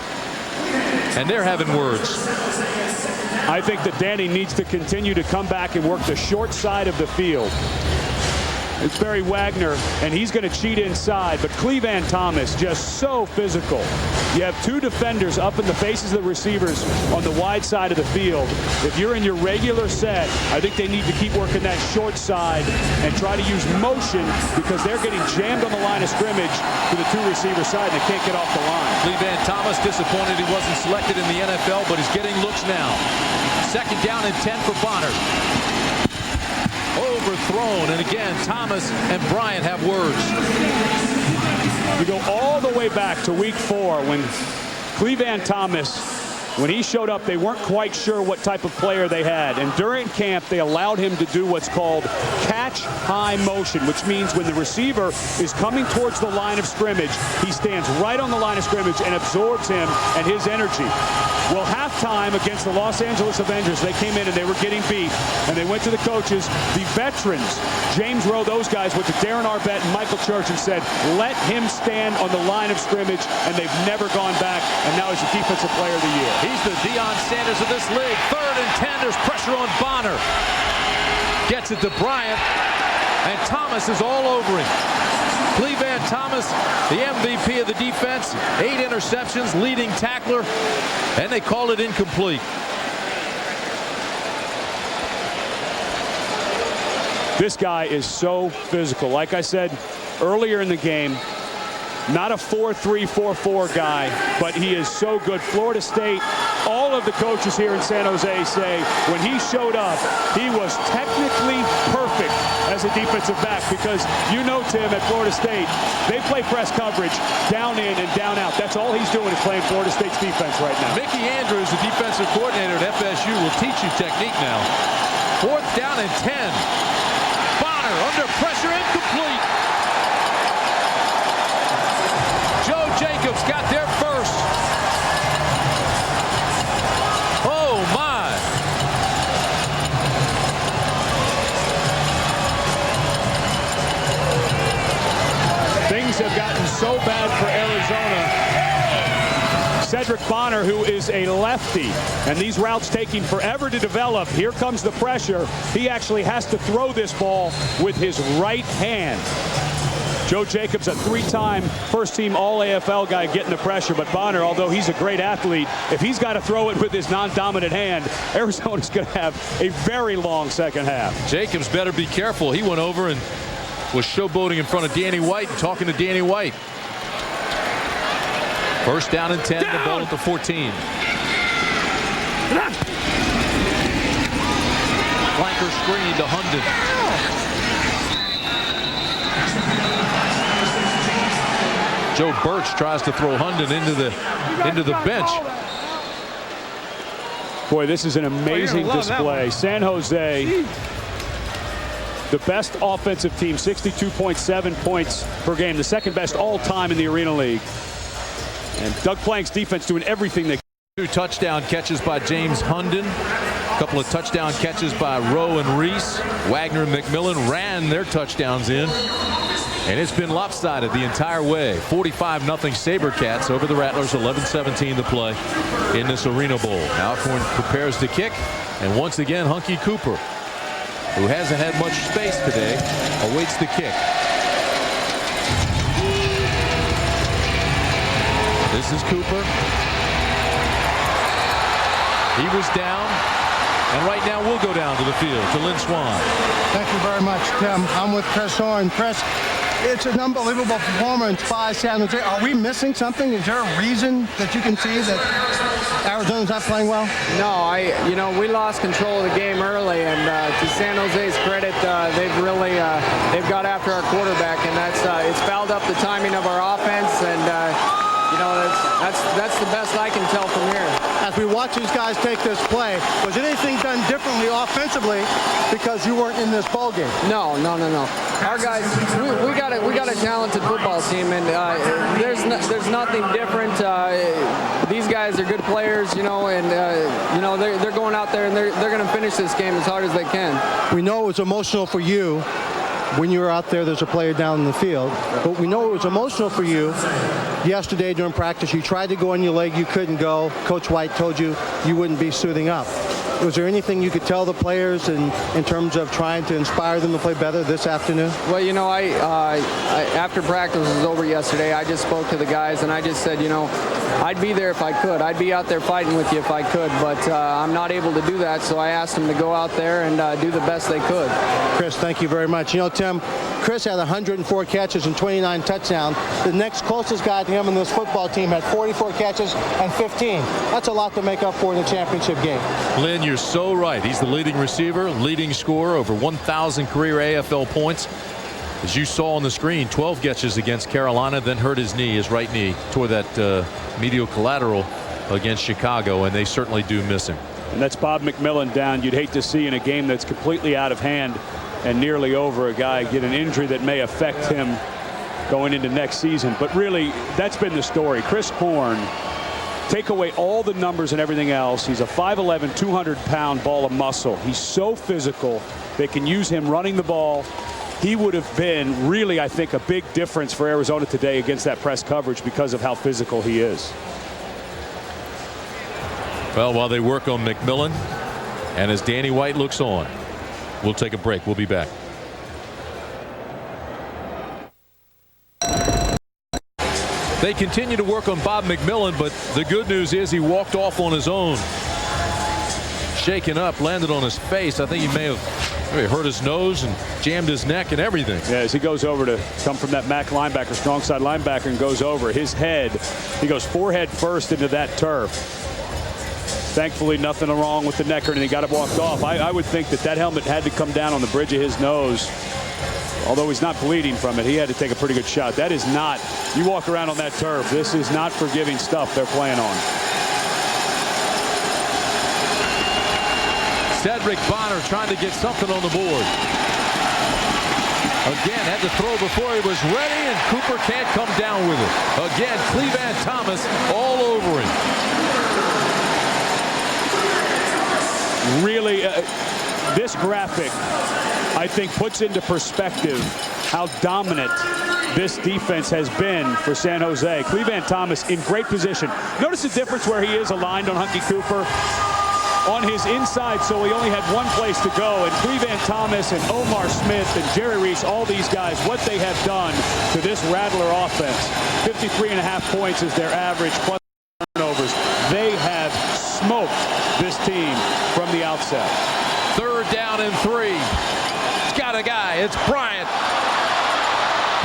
and they're having words. I think that Danny needs to continue to come back and work the short side of the field. It's Barry Wagner, and he's going to cheat inside, but Cleveland Thomas just so physical. You have two defenders up in the faces of the receivers on the wide side of the field. If you're in your regular set, I think they need to keep working that short side and try to use motion, because they're getting jammed on the line of scrimmage to the two receiver side, and they can't get off the line. Cleveland Thomas disappointed he wasn't selected in the NFL, but he's getting looks now. Second down and 10 for Bonner. Overthrown, and again, Thomas and Bryant have words. We go all the way back to week 4 when Cleveland Thomas When he showed up, they weren't quite sure what type of player they had. And during camp, they allowed him to do what's called catch high motion, which means when the receiver is coming towards the line of scrimmage, he stands right on the line of scrimmage and absorbs him and his energy. Well, halftime against the Los Angeles Avengers, they came in and they were getting beat. And they went to the coaches, the veterans, James Rowe, those guys, went to Darren Arbett and Michael Church and said, let him stand on the line of scrimmage, and they've never gone back, and now he's the Defensive Player of the Year. He's the Deion Sanders of this league. 3rd and 10, there's pressure on Bonner. Gets it to Bryant, and Thomas is all over him. Cleveland Thomas, the MVP of the defense, 8 interceptions, leading tackler, and they called it incomplete. This guy is so physical. Like I said earlier in the game, not a 4-3, 4-4 guy, but he is so good. Florida State, all of the coaches here in San Jose say when he showed up, he was technically perfect as a defensive back, because you know, Tim, at Florida State, they play press coverage down in and down out. That's all he's doing is playing Florida State's defense right now. Mickey Andrews, the defensive coordinator at FSU, will teach you technique now. 4th down and 10. Bonner under pressure, incomplete. Joe Jacobs got there first. Oh, my. Things have gotten so bad for Arizona. Cedric Bonner, who is a lefty, and these routes taking forever to develop. Here comes the pressure. He actually has to throw this ball with his right hand. Joe Jacobs, a 3-time first-team All-AFL guy, getting the pressure. But Bonner, although he's a great athlete, if he's got to throw it with his non-dominant hand, Arizona's going to have a very long second half. Jacobs better be careful. He went over and was showboating in front of Danny White and talking to Danny White. 1st down and 10, the ball at the 14. Flanker screen to Hundon. Joe Birch tries to throw Hundon into the bench. Boy, this is an amazing display. San Jose, the best offensive team, 62.7 points per game, the 2nd best all time in the Arena League. And Doug Plank's defense doing everything they can. 2 touchdown catches by James Hundon. A couple of touchdown catches by Rowe and Reese. Wagner and McMillen ran their touchdowns in. And it's been lopsided the entire way. 45-0 SaberCats over the Rattlers. 11-17 to play in this Arena Bowl. Alcorn prepares to kick. And once again, Hunky Cooper, who hasn't had much space today, awaits the kick. This is Cooper. He was down. And right now we'll go down to the field to Lynn Swan. Thank you very much, Tim. I'm with Chris Horn. Chris, it's an unbelievable performance by San Jose. Are we missing something? Is there a reason that you can see that Arizona's not playing well? No, we lost control of the game early, and to San Jose's credit, they've really they've got after our quarterback, and it's fouled up the timing of our offense, and that's the best I can tell from here. As we watch these guys take this play, was anything done differently offensively because you weren't in this ball game? No. Our guys, we got a talented football team, and there's nothing different. These guys are good players, and they're going out there and they're going to finish this game as hard as they can. We know it was emotional for you. When you were out there, there's a player down in the field. But we know it was emotional for you yesterday during practice. You tried to go on your leg. You couldn't go. Coach White told you you wouldn't be suiting up. Was there anything you could tell the players in terms of trying to inspire them to play better this afternoon? Well, I after practice was over yesterday, I just spoke to the guys and I just said, I'd be there if I could. I'd be out there fighting with you if I could, but I'm not able to do that, so I asked them to go out there and do the best they could. Chris, thank you very much. Tim, Chris had 104 catches and 29 touchdowns. The next closest guy to him in this football team had 44 catches and 15. That's a lot to make up for in the championship game. Lynn, you're so right. He's the leading receiver, leading scorer, over 1,000 career AFL points. As you saw on the screen, 12 catches against Carolina, then hurt his knee, his right knee, tore that medial collateral against Chicago, and they certainly do miss him. And that's Bob McMillen down. You'd hate to see in a game that's completely out of hand and nearly over, a guy get an injury that may affect him going into next season. But really, that's been the story. Chris Horn, take away all the numbers and everything else, he's a 5'11", 200-pound ball of muscle. He's so physical. They can use him running the ball. He would have been really, I think, a big difference for Arizona today against that press coverage because of how physical he is. Well, while they work on McMillen and as Danny White looks on, we'll take a break. We'll be back. They continue to work on Bob McMillen, but the good news is he walked off on his own. Shaken up, landed on his face. I think he may have hurt his nose and jammed his neck and everything. Yeah, as he goes over to come from that MAC linebacker, strong side linebacker, and goes over his head. He goes forehead first into that turf. Thankfully, nothing wrong with the neck or anything. Got it walked off. I would think that that helmet had to come down on the bridge of his nose. Although he's not bleeding from it, he had to take a pretty good shot. That is not, you walk around on that turf, this is not forgiving stuff they're playing on. Cedric Bonner trying to get something on the board. Again, had to throw before he was ready, and Cooper can't come down with it. Again, Cleveland Thomas all over him. Really, this graphic, I think, puts into perspective how dominant this defense has been for San Jose. Cleveland Thomas in great position. Notice the difference where he is aligned on Hunky Cooper. On his inside, so he only had one place to go. And Cleveland Thomas and Omar Smith and Jerry Reese, all these guys, what they have done to this Rattler offense. 53.5 points is their average, plus turnovers. They have smoked this team from the outset. 3rd down and 3. It's got a guy. It's Bryant.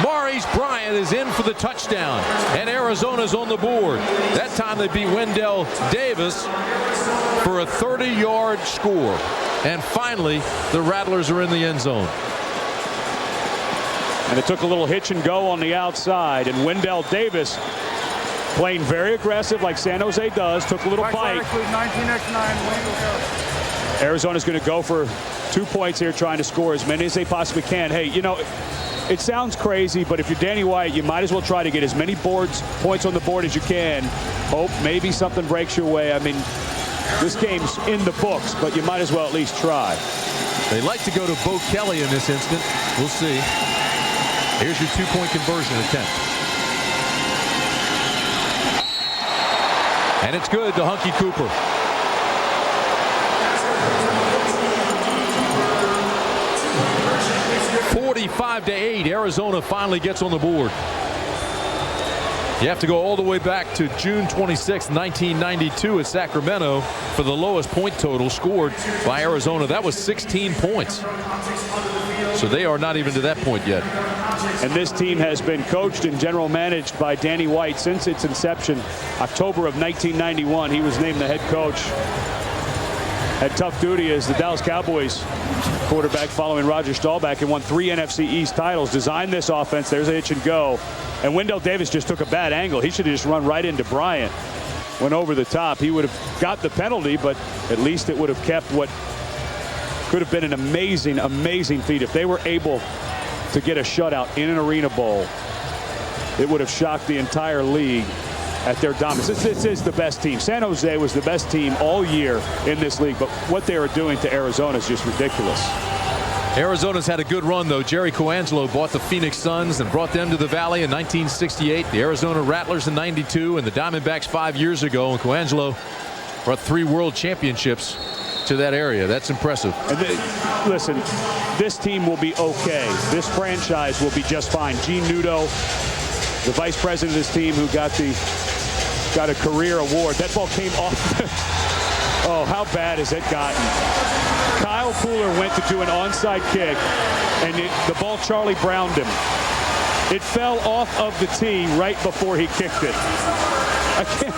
Maurice Bryant is in for the touchdown, and Arizona's on the board. That time they beat Wendell Davis for a 30-yard score. And finally, the Rattlers are in the end zone. And it took a little hitch and go on the outside, and Wendell Davis playing very aggressive like San Jose does, took a little bite. 19x9. Arizona's going to go for 2 points here, trying to score as many as they possibly can. Hey, you know, it sounds crazy, but if you're Danny White, you might as well try to get as many points on the board as you can. Hope maybe something breaks your way. I mean, this game's in the books, but you might as well at least try. They like to go to Bo Kelly in this instant. We'll see. Here's your 2-point conversion attempt. And it's good to Hunky Cooper. (45-8). Arizona finally gets on the board. You have to go all the way back to June 26, 1992 at Sacramento for the lowest point total scored by Arizona. That was 16 points. So they are not even to that point yet. And this team has been coached and general managed by Danny White since its inception. October of 1991, he was named the head coach. Had tough duty as the Dallas Cowboys quarterback following Roger Staubach, and won 3 NFC East titles. Designed this offense. There's a hitch and go. And Wendell Davis just took a bad angle. He should have just run right into Bryant. Went over the top. He would have got the penalty, but at least it would have kept what could have been an amazing, amazing feat. If they were able to get a shutout in an Arena Bowl, it would have shocked the entire league at their dominance. This is the best team. San Jose was the best team all year in this league, but what they are doing to Arizona is just ridiculous. Arizona's had a good run, though. Jerry Coangelo bought the Phoenix Suns and brought them to the Valley in 1968, the Arizona Rattlers in 92, and the Diamondbacks 5 years ago. And Coangelo brought 3 world championships to that area. That's impressive. And listen, this team will be okay. This franchise will be just fine. Gene Nudo, the vice president of this team, who got a career award. That ball came off. Oh, how bad has it gotten? Kyle Pooler went to do an onside kick, and the ball Charlie Browned him. It fell off of the tee right before he kicked it. I can't.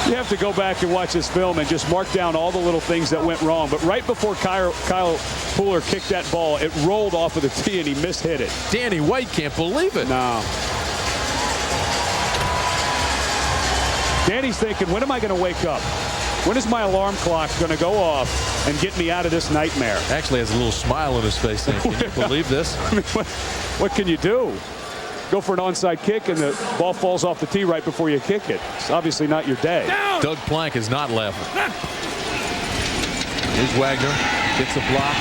You have to go back and watch this film and just mark down all the little things that went wrong. But right before Kyle Pooler kicked that ball, it rolled off of the tee and he mishit it. Danny White can't believe it. No. Danny's thinking, when am I going to wake up? When is my alarm clock going to go off and get me out of this nightmare? Actually has a little smile on his face. Can you believe this? I mean, what can you do? Go for an onside kick and the ball falls off the tee right before you kick it. It's obviously not your day. Down. Doug Plank is not laughing. Here's Wagner. Gets a block.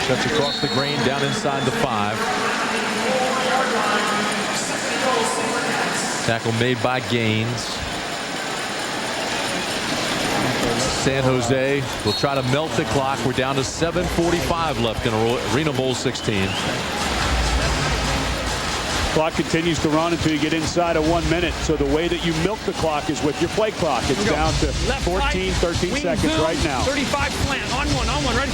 Cuts across the green, down inside the 5. Tackle made by Gaines. San Jose will try to melt the clock. We're down to 7:45 left in Arena Bowl 16. Clock continues to run until you get inside of 1 minute. So the way that you milk the clock is with your play clock. It's down to 14, 13 seconds right now. 35 slant. On one, ready?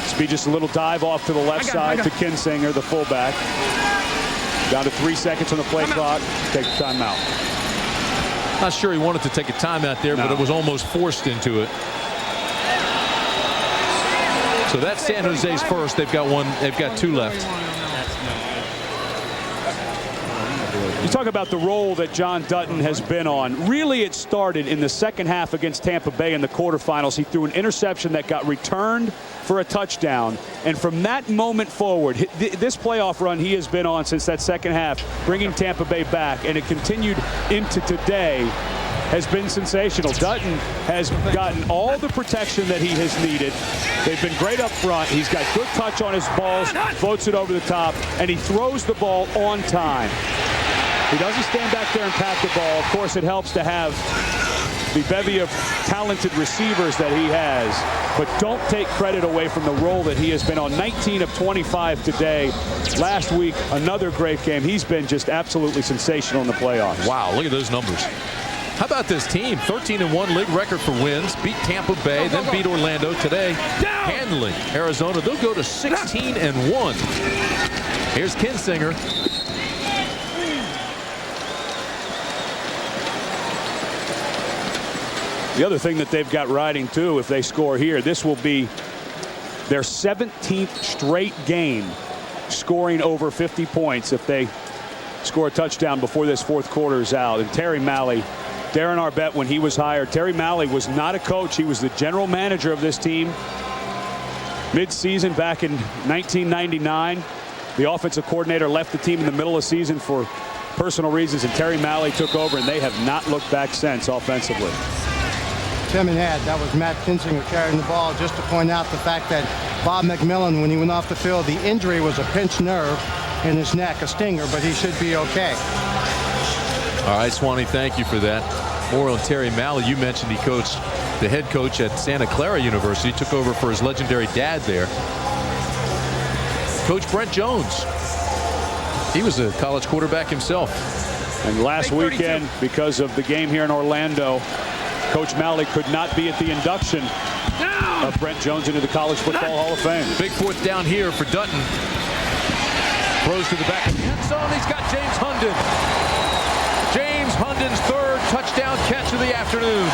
Speed just a little dive off to the left side to Kinsinger, the fullback. Down to 3 seconds on the play clock. Take the timeout. Not sure he wanted to take a timeout there, but it was almost forced into it. So that's San Jose's first. They've got one. They've got 2 left. You talk about the role that John Dutton has been on. Really, it started in the second half against Tampa Bay in the quarterfinals. He threw an interception that got returned for a touchdown. And from that moment forward, this playoff run he has been on since that second half, bringing Tampa Bay back, and it continued into today, has been sensational. Dutton has gotten all the protection that he has needed. They've been great up front. He's got good touch on his balls, floats it over the top, and he throws the ball on time. He doesn't stand back there and pat the ball. Of course, it helps to have the bevy of talented receivers that he has, but don't take credit away from the role that he has been on. 19 of 25 today. Last week, another great game. He's been just absolutely sensational in the playoffs. Wow, look at those numbers. How about this team? 13-1 league record for wins. Beat Tampa Bay, then beat Orlando today. Handling Arizona. They'll go to 16-1. Here's Kinsinger. The other thing that they've got riding, too, if they score here, this will be their 17th straight game scoring over 50 points if they score a touchdown before this fourth quarter is out. And Terry Malley, Darren Arbett, when he was hired, Terry Malley was not a coach. He was the general manager of this team. Mid-season back in 1999, the offensive coordinator left the team in the middle of the season for personal reasons, and Terry Malley took over, and they have not looked back since offensively. Tim and Ed, that was Matt Kinsinger carrying the ball. Just to point out the fact that Bob McMillen, when he went off the field, the injury was a pinched nerve in his neck, a stinger, but he should be okay. All right, Swanee, thank you for that. More on Terry Malley. You mentioned he coached the head coach at Santa Clara University, took over for his legendary dad there. Coach Brent Jones. He was a college quarterback himself. And last weekend, because of the game here in Orlando, Coach Malley could not be at the induction of Brent Jones into the College Football Hall of Fame. Big fourth down here for Dutton. Throws to the back of the end zone. He's got James Hundon. James Hundon's third touchdown catch of the afternoon.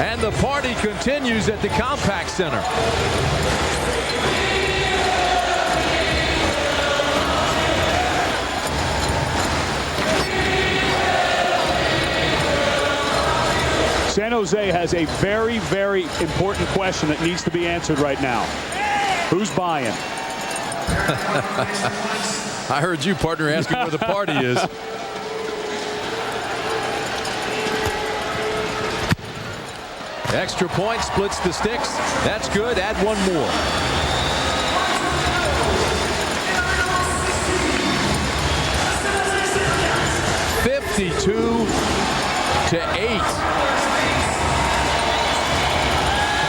And the party continues at the Compaq Center. San Jose has a very, very important question that needs to be answered right now. Who's buying? I heard you, partner, asking where the party is. Extra point, splits the sticks. That's good. Add one more. (52-8).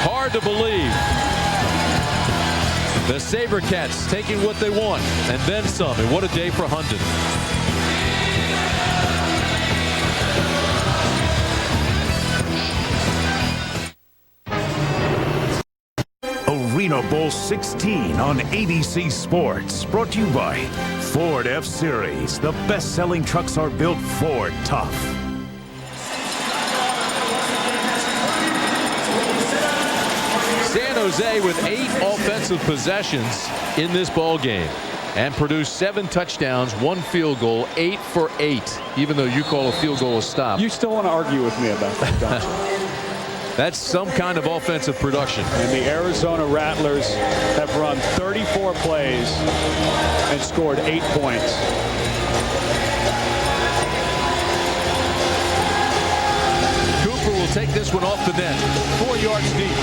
Hard to believe. The SaberCats taking what they want and then some. And what a day for Hundon. Arena Bowl 16 on ABC Sports. Brought to you by Ford F-Series. The best-selling trucks are built Ford tough. Jose with 8 offensive possessions in this ball game and produced 7 touchdowns, 1 field goal, 8 for 8, even though you call a field goal a stop. You still want to argue with me about that, don't you? That's some kind of offensive production. And the Arizona Rattlers have run 34 plays and scored 8 points. Cooper will take this one off the net, 4 yards deep.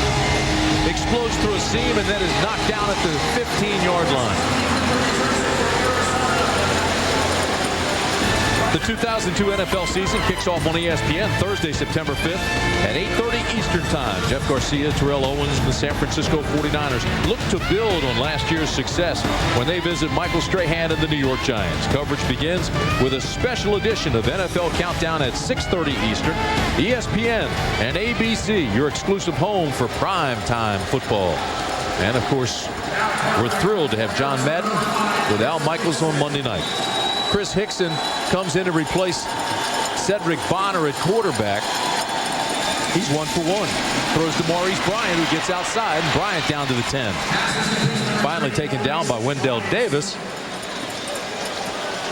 Explodes through a seam and then is knocked down at the 15-yard line. The 2002 NFL season kicks off on ESPN Thursday, September 5th at 8:30 Eastern Time. Jeff Garcia, Terrell Owens, and the San Francisco 49ers look to build on last year's success when they visit Michael Strahan and the New York Giants. Coverage begins with a special edition of NFL Countdown at 6:30 Eastern. ESPN and ABC, your exclusive home for prime time football. And of course, we're thrilled to have John Madden with Al Michaels on Monday night. Chris Hickson comes in to replace Cedric Bonner at quarterback. He's 1 for 1. Throws to Maurice Bryant, who gets outside, and Bryant down to the 10. Finally taken down by Wendell Davis.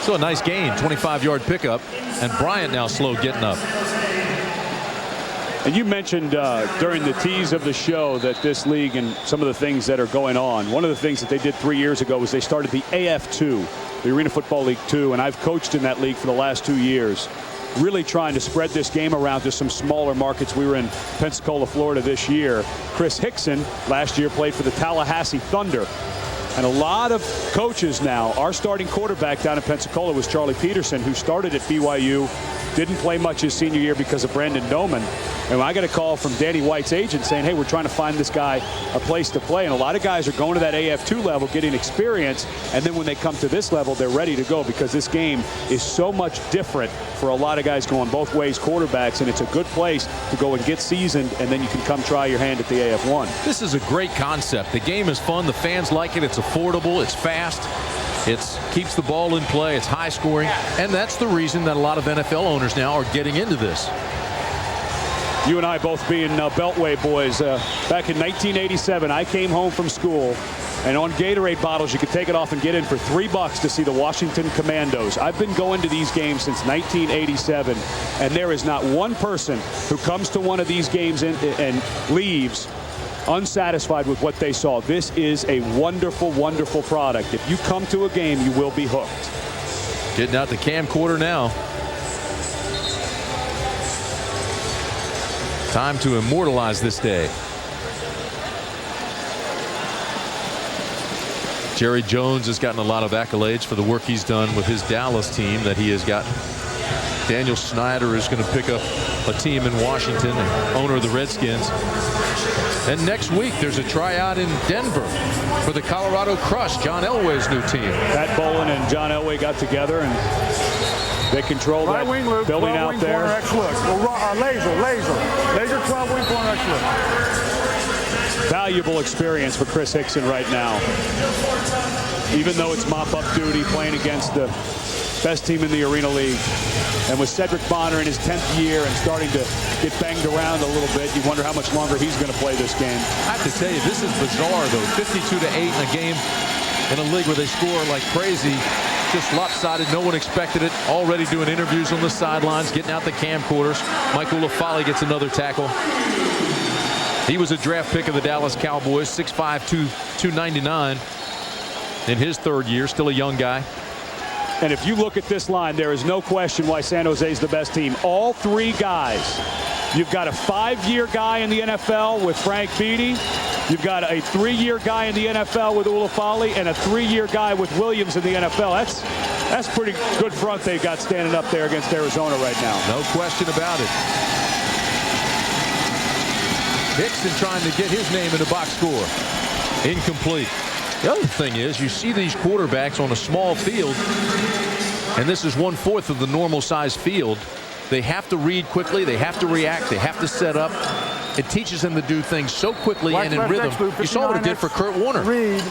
So a nice gain, 25-yard pickup, and Bryant now slow getting up. And you mentioned during the tease of the show that this league and some of the things that are going on. One of the things that they did 3 years ago was they started the AF2, the Arena Football League 2, and I've coached in that league for the last 2 years, really trying to spread this game around to some smaller markets. We were in Pensacola, Florida this year. Chris Hickson last year played for the Tallahassee Thunder. And a lot of coaches now, our starting quarterback down in Pensacola was Charlie Peterson, who started at BYU, didn't play much his senior year because of Brandon Doman. And I got a call from Danny White's agent saying, hey, we're trying to find this guy a place to play. And a lot of guys are going to that AF2 level, getting experience. And then when they come to this level, they're ready to go because this game is so much different for a lot of guys going both ways, quarterbacks. And it's a good place to go and get seasoned, and then you can come try your hand at the AF1. This is a great concept. The game is fun. The fans like it. It's affordable. It's fast. It keeps the ball in play. It's high scoring. And that's the reason that a lot of NFL owners now are getting into this. You and I both being Beltway boys. Back in 1987, I came home from school, and on Gatorade bottles, you could take it off and get in for $3 to see the Washington Commandos. I've been going to these games since 1987, and there is not one person who comes to one of these games and leaves unsatisfied with what they saw. This is a wonderful, wonderful product. If you come to a game, you will be hooked. Getting out the camcorder now. Time to immortalize this day. Jerry Jones has gotten a lot of accolades for the work he's done with his Dallas team that he has got. Daniel Snyder is going to pick up a team in Washington, and owner of the Redskins. And next week, there's a tryout in Denver for the Colorado Crush, John Elway's new team. Pat Bolin and John Elway got together, and they control that building out there. Laser 12 wing corner X look. Valuable experience for Chris Hickson right now. Even though it's mop-up duty, playing against the best team in the Arena League. And with Cedric Bonner in his 10th year and starting to get banged around a little bit, you wonder how much longer he's going to play this game. I have to tell you, this is bizarre, though. 52-8 in a game in a league where they score like crazy. Just lopsided. No one expected it. Already doing interviews on the sidelines, getting out the camcorders. Michael LaFalle gets another tackle. He was a draft pick of the Dallas Cowboys, 6'5", 299 in his third year. Still a young guy. And if you look at this line, there is no question why San Jose is the best team. All three guys. You've got a 5-year guy in the NFL with Frank Beatty. You've got a 3-year guy in the NFL with Ulafali and a 3-year guy with Williams in the NFL. That's pretty good front they've got standing up there against Arizona right now. No question about it. Hickson trying to get his name in the box score. Incomplete. The other thing is, you see these quarterbacks on a small field, and this is 1/4 of the normal size field. They have to read quickly. They have to react. They have to set up. It teaches them to do things so quickly and in rhythm. You saw what it did for Kurt Warner. Read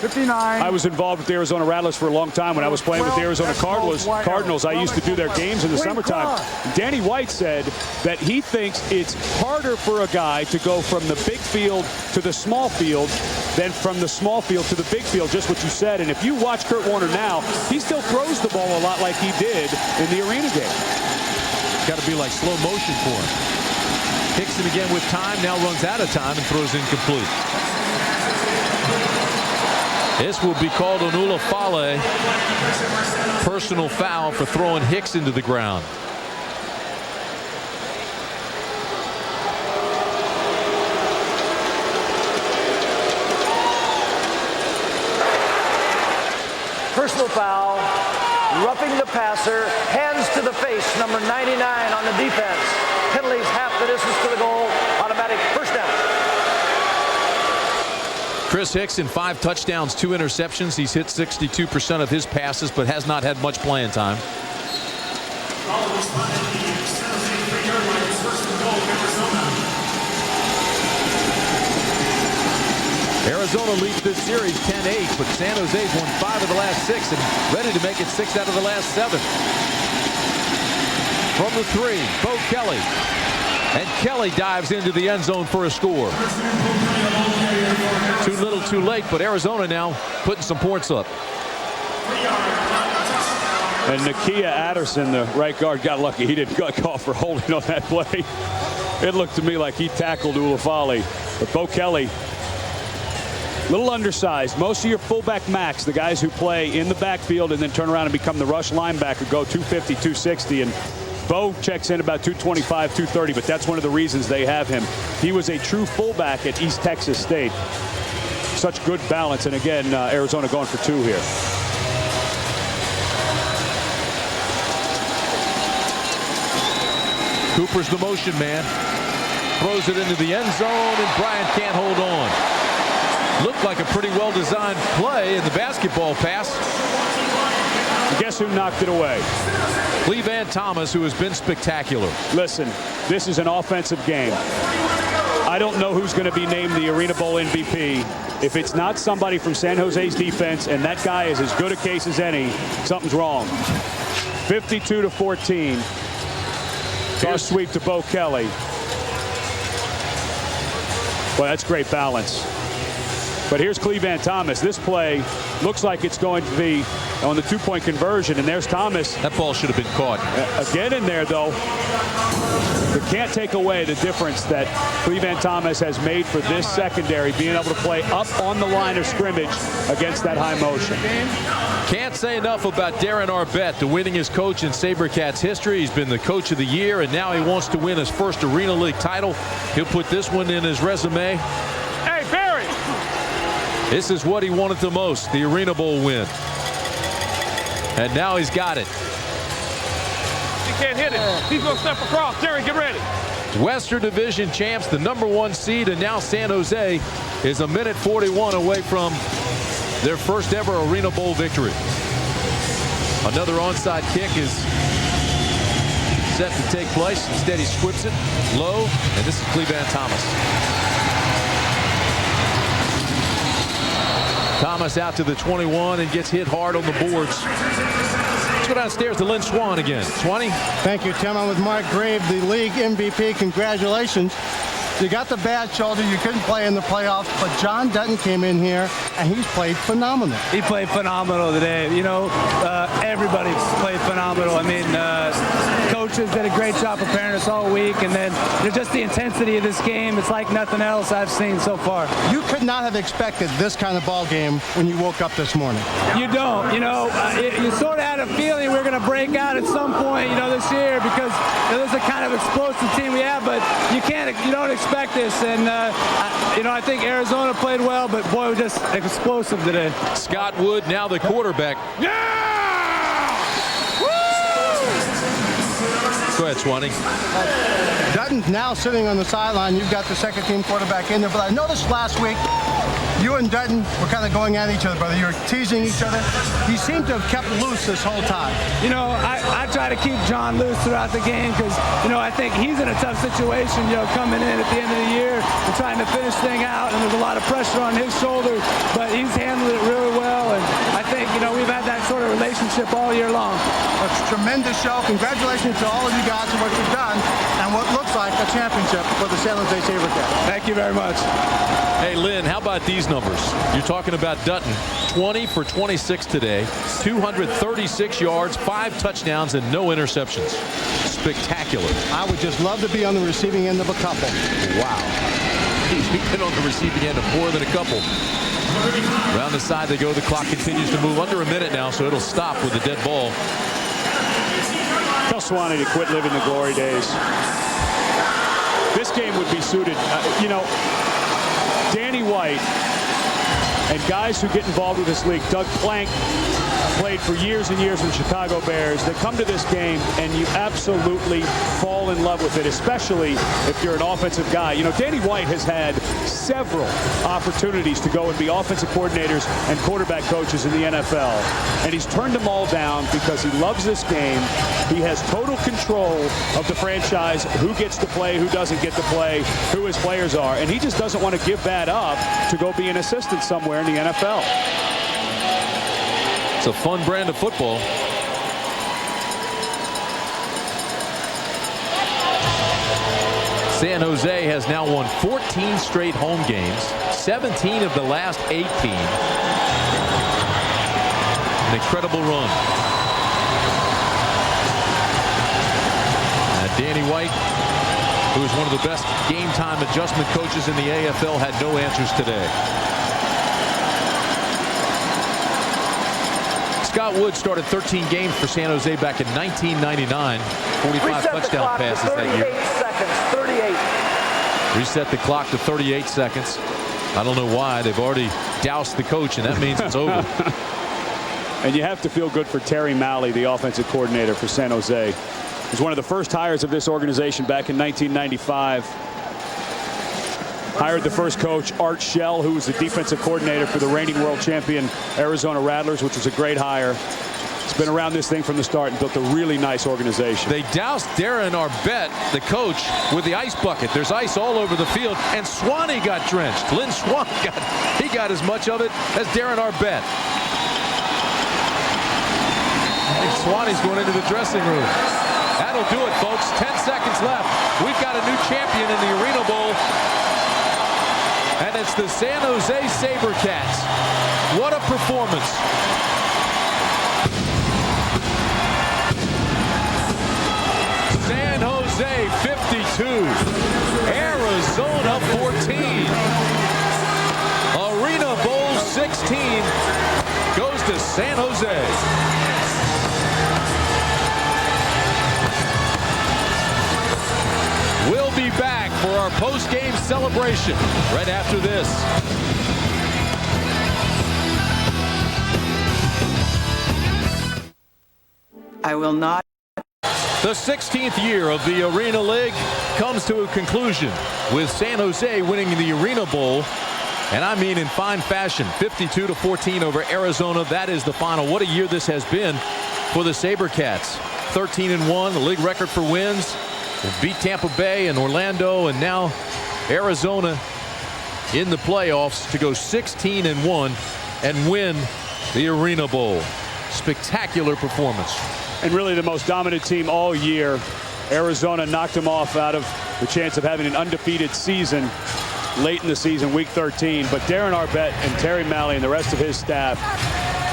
59. I was involved with the Arizona Rattlers for a long time. When I was playing with the Arizona Cardinals, I used to do their games in the summertime. Danny White said that he thinks it's harder for a guy to go from the big field to the small field than from the small field to the big field, just what you said. And if you watch Kurt Warner now, he still throws the ball a lot like he did in the arena game. Got to be like slow motion for him. Hickson again with time, now runs out of time and throws incomplete. This will be called on Ulafale. Personal foul for throwing Hickson to the ground. Personal foul, roughing the passer, hands to the face, number 99 on the defense. Penalties half the distance to the goal, automatic first down. Chris Hickson, 5 touchdowns, 2 interceptions. He's hit 62% of his passes, but has not had much playing time. Arizona leads this series 10-8, but San Jose's won 5 of the last 6 and ready to make it 6 out of the last 7. From the 3, Bo Kelly. And Kelly dives into the end zone for a score. Too little, too late, but Arizona now putting some points up. And Nakia Adderson, the right guard, got lucky. He didn't get caught for holding on that play. It looked to me like he tackled Ulafale. But Bo Kelly, a little undersized. Most of your fullback max, the guys who play in the backfield and then turn around and become the rush linebacker, go 250, 260. And Bo checks in about 225, 230, but that's one of the reasons they have him. He was a true fullback at East Texas State. Such good balance. And again, Arizona going for 2 here. Cooper's the motion man. Throws it into the end zone, and Bryant can't hold on. Looked like a pretty well-designed play in the basketball pass. Guess who knocked it away? Cleveland Thomas, who has been spectacular. Listen, this is an offensive game. I don't know who's going to be named the Arena Bowl MVP. If it's not somebody from San Jose's defense, and that guy is as good a case as any, something's wrong. 52-14. Toss sweep to Bo Kelly. Well, that's great balance. But here's Cleveland Thomas. This play looks like it's going to be on the 2-point conversion, and there's Thomas. That ball should have been caught. Again in there, though. You can't take away the difference that Cleveland Thomas has made for this secondary, being able to play up on the line of scrimmage against that high motion. Can't say enough about Darren Arbette, the winningest coach in SaberCats history. He's been the coach of the year, and now he wants to win his first Arena League title. He'll put this one in his resume. Hey, Barry! This is what he wanted the most, the Arena Bowl win. And now he's got it. He can't hit it. He's going to step across. Jerry, get ready. Western Division champs, the #1 seed, and now San Jose is a minute 41 away from their first ever Arena Bowl victory. Another onside kick is set to take place. Instead, he squips it low, and this is Cleveland Thomas. Thomas out to the 21 and gets hit hard on the boards. Let's go downstairs to Lynn Swan again. Swanee. Thank you, Tim. I'm with Mark Grave, the league MVP. Congratulations. You got the bad shoulder. You couldn't play in the playoffs, but John Dutton came in here, and he's played phenomenal. He played phenomenal today. You know, everybody played phenomenal. I mean, coaches did a great job preparing us all week, and then just the intensity of this game, it's like nothing else I've seen so far. You could not have expected this kind of ball game when you woke up this morning. You don't. You know, you sort of had a feeling we were going to break out at some point, you know, this year because this is the kind of explosive team we have, but you don't expect this, and you know, I think Arizona played well, but boy, we're just explosive today. Scott Wood, now the quarterback. Yeah! Go ahead, Swanee. Dutton's now sitting on the sideline. You've got the second team quarterback in there, but I noticed last week you and Dutton were kind of going at each other, brother. You were teasing each other. You seem to have kept loose this whole time. You know, I try to keep John loose throughout the game because, you know, I think he's in a tough situation, you know, coming in at the end of the year and trying to finish thing out, and there's a lot of pressure on his shoulders, but he's handled it really tremendous show. Congratulations to all of you guys for what you've done and what looks like a championship for the San Jose SaberCats. Thank you very much. Hey, Lynn, how about these numbers? You're talking about Dutton, 20 for 26 today, 236 yards, 5 touchdowns, and no interceptions. Spectacular. I would just love to be on the receiving end of a couple. Wow. He's been on the receiving end of more than a couple. Around the side they go. The clock continues to move. Under a minute now, so it'll stop with a dead ball. Tell Swanee to quit living the glory days. This game would be suited. Danny White and guys who get involved with this league. Doug Plank played for years and years with the Chicago Bears. They come to this game and you absolutely fall in love with it, especially if you're an offensive guy. Danny White has had several opportunities to go and be offensive coordinators and quarterback coaches in the NFL. And he's turned them all down because he loves this game. He has total control of the franchise, who gets to play, who doesn't get to play, who his players are. And he just doesn't want to give that up to go be an assistant somewhere in the NFL. It's a fun brand of football. San Jose has now won 14 straight home games, 17 of the last 18. An incredible run. Danny White, who is one of the best game-time adjustment coaches in the AFL, had no answers today. Scott Wood started 13 games for San Jose back in 1999. 45 touchdown passes that year. 38. Reset the clock to 38 seconds. I don't know why. They've already doused the coach, and that means it's over. And you have to feel good for Terry Malley, the offensive coordinator for San Jose. He was one of the first hires of this organization back in 1995. Hired the first coach, Art Shell, who was the defensive coordinator for the reigning world champion Arizona Rattlers, which was a great hire. He's been around this thing from the start and built a really nice organization. They doused Darren Arbette, the coach, with the ice bucket. There's ice all over the field, and Swanee got drenched. Lynn Swanee got as much of it as Darren Arbette. I think Swanee's going into the dressing room. That'll do it, folks. 10 seconds left. We've got a new champion in the Arena Bowl. And it's the San Jose SaberCats. What a performance. San Jose 52. Arizona 14. Arena Bowl 16 goes to San Jose. We'll be back for our post-game celebration right after this. I will not. The 16th year of the Arena League comes to a conclusion with San Jose winning the Arena Bowl. And I mean in fine fashion, 52-14 over Arizona. That is the final. What a year this has been for the SaberCats. 13-1, the league record for wins. Beat Tampa Bay and Orlando, and now Arizona in the playoffs to go 16-1 and win the Arena Bowl. Spectacular performance. And really the most dominant team all year. Arizona knocked them off out of the chance of having an undefeated season late in the season, week 13. But Darren Arbette and Terry Malley and the rest of his staff,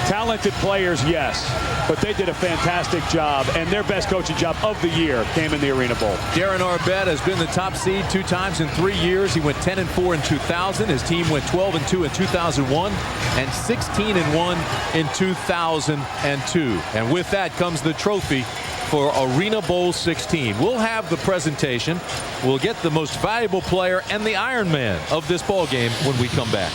talented players, yes, but they did a fantastic job, and their best coaching job of the year came in the Arena Bowl. Darren Arbette has been the top seed 2 times in 3 years. He went 10-4 in 2000. His team went 12-2 in 2001 and 16-1 in 2002. And with that comes the trophy for Arena Bowl 16. We'll have the presentation. We'll get the most valuable player and the Iron Man of this ball game when we come back.